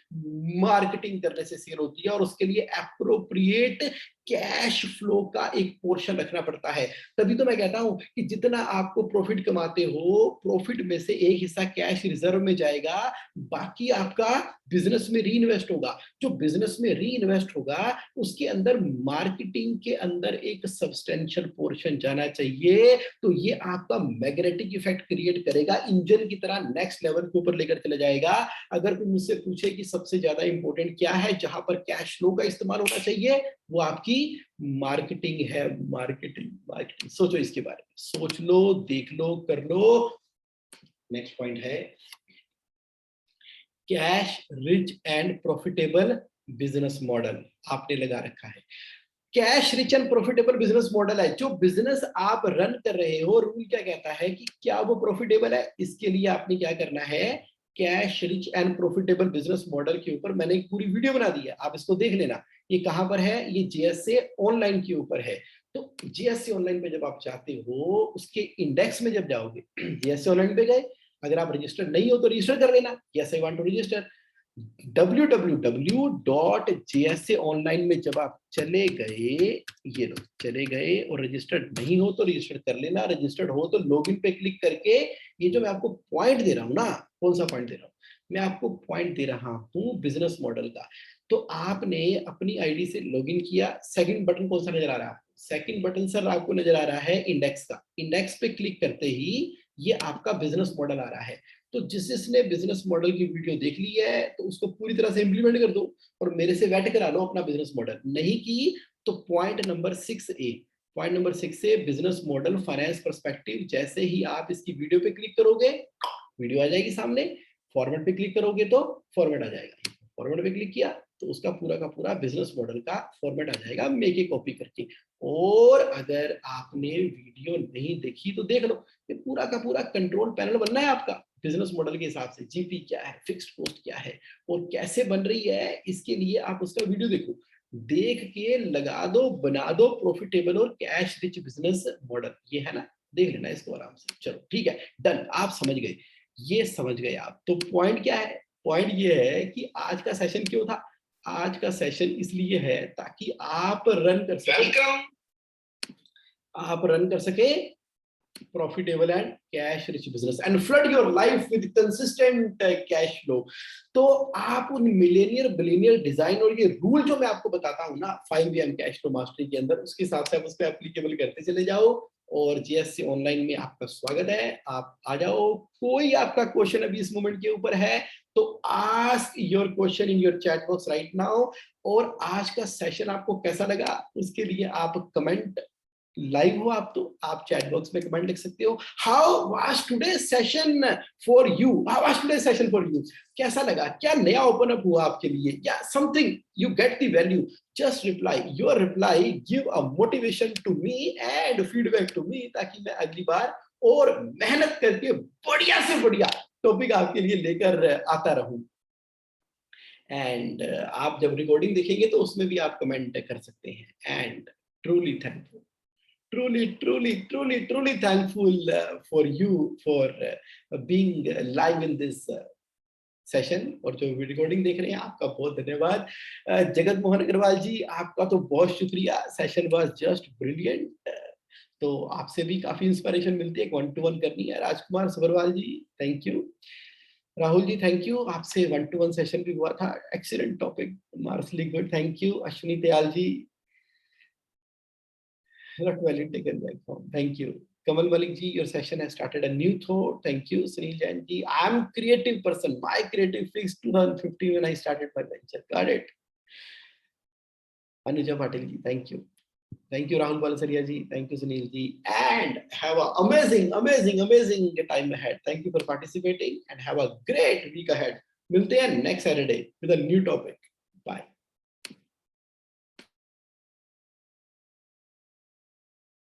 [SPEAKER 1] मार्केटिंग करने से सेल होती है। और उसके लिए एप्रोप्रिएट कैश फ्लो का एक पोर्शन रखना पड़ता है। तभी तो मैं कहता हूं कि जितना आपको प्रॉफिट कमाते हो, प्रॉफिट में से एक हिस्सा कैश रिजर्व में जाएगा, बाकी आपका बिजनेस में री इन्वेस्ट होगा। जो बिजनेस में री इन्वेस्ट होगा उसके अंदर मार्केटिंग के अंदर एक सब्सटेंशियल पोर्शन जाना चाहिए। तो ये आपका मैग्नेटिक इफेक्ट क्रिएट करेगा, इंजन की तरह नेक्स्ट लेवल के ऊपर लेकर चला जाएगा। अगर कोई मुझसे पूछे कि सबसे ज्यादा इंपॉर्टेंट क्या है जहां पर कैश फ्लो का इस्तेमाल होना चाहिए, वो आपकी मार्केटिंग है। मार्केटिंग मार्केटिंग सोचो, इसके बारे में सोच लो, देख लो, कर लो। नेक्स्ट पॉइंट है cash rich and profitable business model. आपने लगा रखा है cash rich and profitable business model है। जो बिजनेस आप रन कर रहे हो, रूल क्या कहता है कि क्या वो प्रॉफिटेबल है। इसके लिए आपने क्या करना है, cash rich and profitable business model के ऊपर मैंने एक पूरी वीडियो बना दी है, आप इसको देख लेना। ये कहां पर है, ये जीएसए ऑनलाइन के ऊपर है। तो जीएसए ऑनलाइन पे जब आप जाते हो, उसके इंडेक्स में जब जाओगे, जीएसए ऑनलाइन पे गए, अगर आप रजिस्टर्ड नहीं हो तो रजिस्टर कर लेना, yes I want to register. www.jsaonline में जब आप चले गए, ये लो चले गए, और रजिस्टर्ड नहीं हो तो रजिस्टर कर लेना, रजिस्टर्ड हो तो लॉगिन पे क्लिक करके, ये जो मैं आपको पॉइंट दे रहा हूं ना, कौन सा पॉइंट दे रहा हूं मैं आपको, पॉइंट दे रहा हूं बिजनेस मॉडल का। तो आपने अपनी आईडी से लॉगिन किया, सेकंड बटन कौन सा नजर आ रहा है, सेकंड बटन सर आपको नजर आ रहा है इंडेक्स का। इंडेक्स पे क्लिक करते ही ये आपका बिजनेस मॉडल आ रहा है। तो जिसने बिजनेस मॉडल की वीडियो देख ली है तो उसको पूरी तरह से इंप्लीमेंट कर दो और मेरे से वेट करा लो अपना बिजनेस मॉडल। नहीं की तो point number 6A, point number 6 से बिजनेस मॉडल फाइनेंस पर्सपेक्टिव, जैसे ही आप इसकी वीडियो पे क्लिक करोगे वीडियो आ जाएगी सामने, फॉर्मेट पे क्लिक करोगे तो फॉर्मेट आ जाएगा, फॉर्मेट पे क्लिक किया तो उसका पूरा का पूरा बिजनेस मॉडल का फॉर्मेट आ जाएगा, मेक ए कॉपी करके। और अगर आपने वीडियो नहीं देखी तो देख लो, ये पूरा का पूरा कंट्रोल पैनल बनना है आपका बिजनेस मॉडल के हिसाब से। जीपी क्या है, फिक्स्ड कॉस्ट क्या है और कैसे बन रही है, इसके लिए आप उसका वीडियो देखो, देख के लगा दो, बना दो प्रॉफिटेबल और कैश रिच बिजनेस मॉडल। ये है ना, देख लेना इसको आराम से। चलो ठीक है, डन, आप समझ गए, ये समझ गए आप। तो पॉइंट क्या है, पॉइंट ये है कि आज का सेशन क्यों था, आज का सेशन इसलिए है ताकि आप रन कर सके, आप रन कर सके profitable and cash rich business and flood your life with consistent cash flow। तो आप उन मिलेनियर बिलियनियर डिजाइन और ये रूल जो मैं आपको बताता हूं ना 5AM कैश फ्लो मास्टरी के अंदर, उसके हिसाब से आप उसको एप्लीकेबल करते चले जाओ। और जीएससी ऑनलाइन में आपका स्वागत है, आप आ जाओ। कोई आपका क्वेश्चन अभी इस मोमेंट के ऊपर है तो ask your question in your chat box right now. और आज का सेशन आपको कैसा लगा उसके लिए आप कमेंट, लाइव हो आप तो आप चैट बॉक्स में कमेंट लिख सकते हो। How was today session for you, how was today session for you, कैसा लगा, क्या नया ओपन अप हुआ आपके लिए, या something you get the value, just reply, your reply give a motivation to me and feedback to me, ताकि मैं अगली बार और मेहनत करके बढ़िया से बढ़िया टॉपिक आपके लिए लेकर आता रहूं। एंड आप जब रिकॉर्डिंग देखेंगे तो उसमें भी आप कमेंट कर सकते हैं। And truly thankful, truly thankful for you for being live in this session. और जो रिकॉर्डिंग देख रहे हैं आपका बहुत धन्यवाद। जगत मोहन अग्रवाल जी आपका तो बहुत शुक्रिया, सेशन वाज जस्ट ब्रिलियंट। तो आपसे भी काफी इंस्पिरेशन मिलती है, 1-to-1 करनी है। Rajkumar Sabharwal ji thank you, Rahul ji thank you, आपसे 1-to-1 सेशन भी हुआ था, excellent topic, marvellously good, thank you. Ashwini Dayal ji not valid taken back home, thank you। Kamal Malik ji, your session has started a new thought, thank you। Sunil Jain ji, I am creative person, my creative fix 2015 when I started my venture, got it। Anuja Patil ji, thank you। Thank you, Rahul Balsaria ji. Thank you, Sunil ji. And have an amazing, amazing, amazing time ahead. Thank you for participating and have a great week ahead. मिलते हैं next Saturday with a new topic.